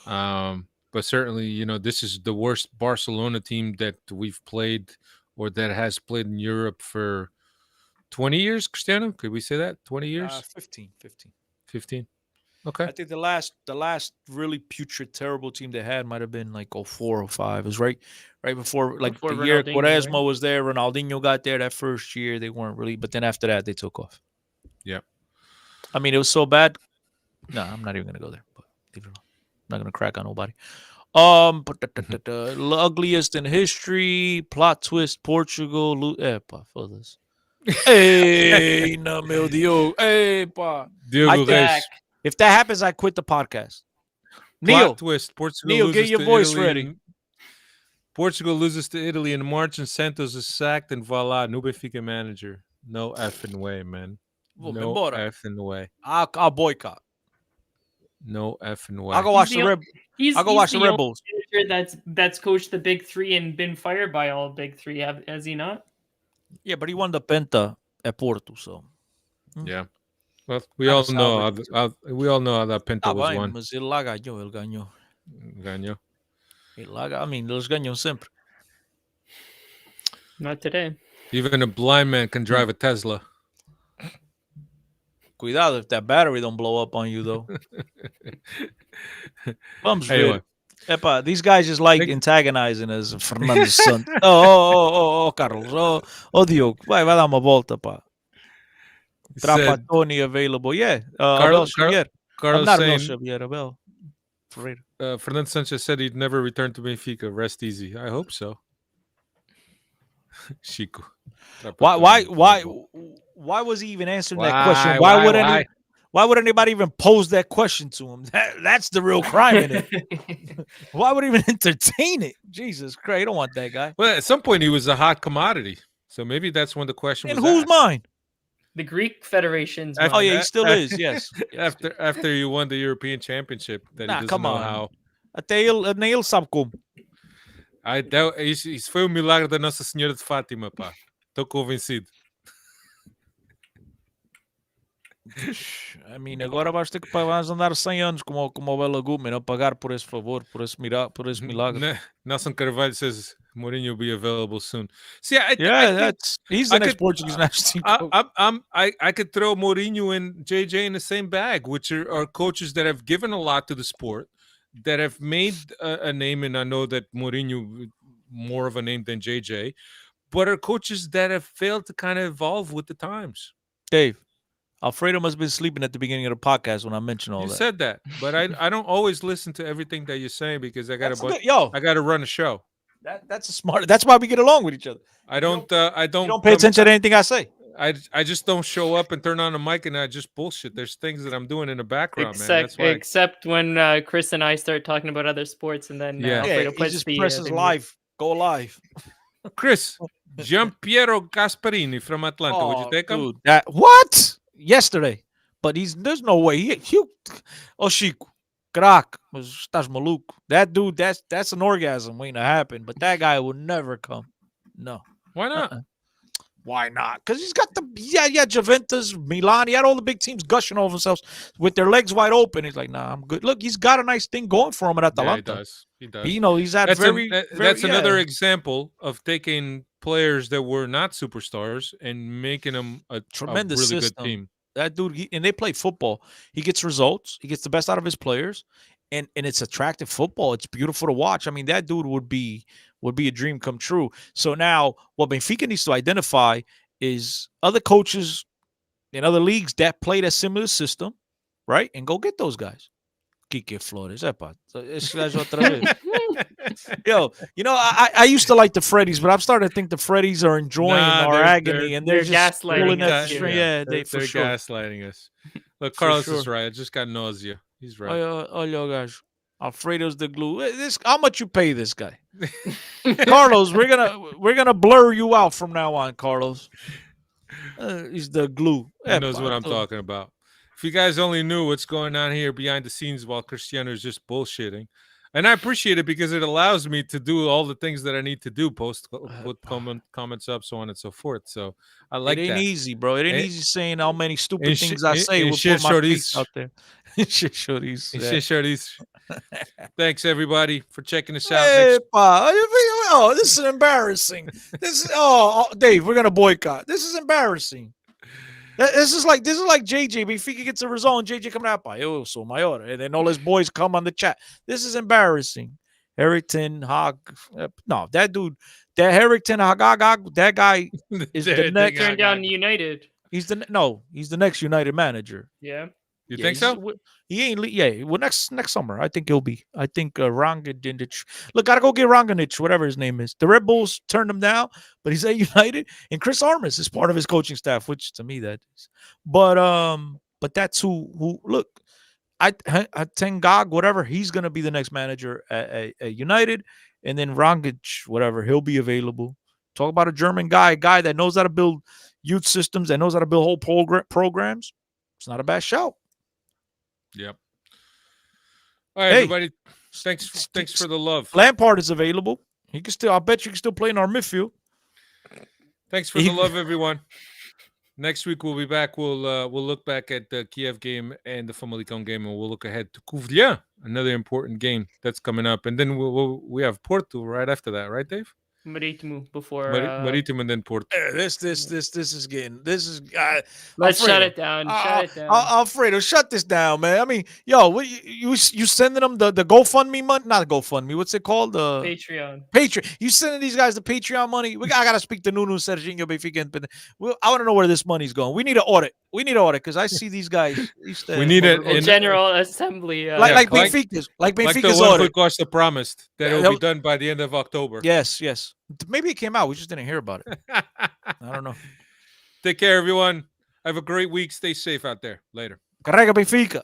But certainly, this is the worst Barcelona team that we've played or that has played in Europe for 20 years, Cristiano? Could we say that? 20 years? 15. 15? Okay. I think the last really putrid, terrible team they had might have been like 04 or 05. It was right before, like, Before the year Ronaldinho, Quaresma right? was there. Ronaldinho got there that first year. They weren't really, but then after that, they took off. Yeah. I mean, it was so bad. No, I'm not even gonna go there. But leave it alone. I'm not gonna crack on nobody. But the ugliest in history, plot twist, Portugal. Epa, foda-se. Hey, no, meu Deus. Epa. Diogo think- Reis. If that happens, I quit the podcast. Plot Neil, twist. Portugal Neil, loses get your to voice Italy ready. Portugal loses to Italy in March and Santos is sacked and voila, new Benfica manager. No effing way, man. Vou No embora. effing way. I'll boycott. No effing way. I'll go He's watch the the o- Red. He's I'll go he's watch the the Red only Bulls. manager that's coached the big three and been fired by all big three. Has he not? Yeah, but he won the Penta at Porto, so. Yeah. Well, we Kinda all know salvaged. we all know how that Pinto Tá was bem, won. mas ele lá ganhou, ele ganhou. Ganhou. I mean, eles ganham sempre. Not today. Even a blind man can drive a Tesla. Cuidado if that battery don't blow up on you, though. Vamos ver. Anyway, Epa, these guys just like Thank- antagonizing us, Fernando Santos. Oh, Carlos. Oh, Diogo. Vai dar uma volta, pá. he said, Trapatoni available. Yeah. Carl- Abel Xavier. Carlos Not Abel saying Xavier, Abel Ferreira. Fernando Sanchez said he'd never return to Benfica. Rest easy. I hope so. Chico. Why was he even answering that question? Why would anybody even pose that question to him? That's the real crime in it. Why would he even entertain it? Jesus Christ, I don't want that guy. Well, at some point he was a hot commodity. So maybe that's when the question In was whose asked. mind? The Greek Federation's. After- Oh yeah, he mind. still is. Yes. After you won the European Championship, that Nah, he doesn't come know on. how. Até ele sabe como. Isso foi o milagre da Nossa Senhora de Fátima, pá. Estou convencido. I mean, agora vais ter que vais andar 100 anos como o Bela Gumen a pagar por esse favor, por esse milagre. Nelson Carvalho says Mourinho will be available soon. See, I think he's I the next could- Portuguese national team coach. I could throw Mourinho and JJ in the same bag, which are coaches that have given a lot to the sport, that have made a name, and I know that Mourinho more of a name than JJ, but are coaches that have failed to kind of evolve with the times. Dave, Alfredo must have been sleeping at the beginning of the podcast when I mentioned all You that. said that, but I don't always listen to everything that you're saying because I got I to run a show. that's a smart. That's why we get along with each other. I don't You don't pay attention to anything I say. I just don't show up and turn on the mic and I just bullshit. There's things that I'm doing in the background, man. That's Except when Chris and I start talking about other sports, and then Yeah. Alfredo he puts just the presses the- live. Go live. Chris, Giampiero Gasparini from Atlanta. Would you take him? Dude, that what? Yesterday. But there's no way. Oh, Chico. Crack. Estás maluco. That dude, that's an orgasm waiting to happen. But that guy will never come. No. Why not? Why not? Because he's got Juventus, Milan. He had all the big teams gushing over themselves with their legs wide open. He's like, nah, I'm good. Look, he's got a nice thing going for him at Yeah, Atalanta. he does. He does. He's had That's another example of taking players that were not superstars and making them a tremendous really system. good team. That dude, and they play football. He gets results. He gets the best out of his players, and it's attractive football. It's beautiful to watch. I mean, that dude would be a dream come true. So now, what Benfica needs to identify is other coaches in other leagues that played a similar system, right? And go get those guys. Quique Flores, Yo, I used to like the Freddies, but I'm starting to think the Freddies are enjoying our agony, and they're just pulling that string. Yeah, they're for sure. gaslighting us. Look, Carlos sure. is right. I just got nausea. He's right. Oh, guys, Alfredo's the glue. How much you pay this guy? Carlos, we're gonna blur you out from now on, Carlos. He's the glue. He knows what I'm talking about. If you guys only knew what's going on here behind the scenes while Cristiano is just bullshitting. And I appreciate it because it allows me to do all the things that I need to do, put comments up, so on and so forth. So I like that. It ain't easy, bro. It ain't easy saying how many stupid things I say will put my face out there. Shit shorties. Thanks, everybody, for checking us out. This is embarrassing. Dave, we're going to boycott. This is embarrassing. This is like JJ. Benfica gets a result and JJ coming out by so mayor, and then all his boys come on the chat. This is embarrassing. Harrington Hog, no, that dude, that Harrington Hagag, that guy is the next. Turned down United. He's the next United manager. Yeah. You think so? He ain't. Yeah. Well, next summer, I think he'll be. I think Ranganic. Look, gotta go get Ranganic, whatever his name is. The Red Bulls turned him down, but he's at United, and Chris Armas is part of his coaching staff, which to me that is. But that's who. Look, I Tengag, whatever. He's gonna be the next manager at United, and then Ranganic, whatever. He'll be available. Talk about a German guy, that knows how to build youth systems, that knows how to build whole programs. It's not a bad shout. Yep. All right, everybody. Thanks for the love. Lampard is available. He can still. I bet you can still play in our midfield. Thanks for the love, everyone. Next week we'll be back. We'll look back at the Kiev game and the Famalicão game, and we'll look ahead to Covilhã, another important game that's coming up, and then we have Porto right after that, right, Dave? Marítimo before Marítimo and then Porto. This is getting. This is. Let's shut it down. Shut it down. Alfredo, shut this down, man. I mean, yo, you sending them the GoFundMe money? Not GoFundMe. What's it called? Patreon. You sending these guys the Patreon money? I gotta speak to Nuno Serginho Benfica. I want to know where this money's going. We need an audit. because I see these guys. We need it in General Assembly. Like Benfica's the one who Costa promised that it will be done by the end of October. Yes. Maybe it came out. We just didn't hear about it. I don't know. Take care, everyone. Have a great week. Stay safe out there. Later. Carrega Benfica.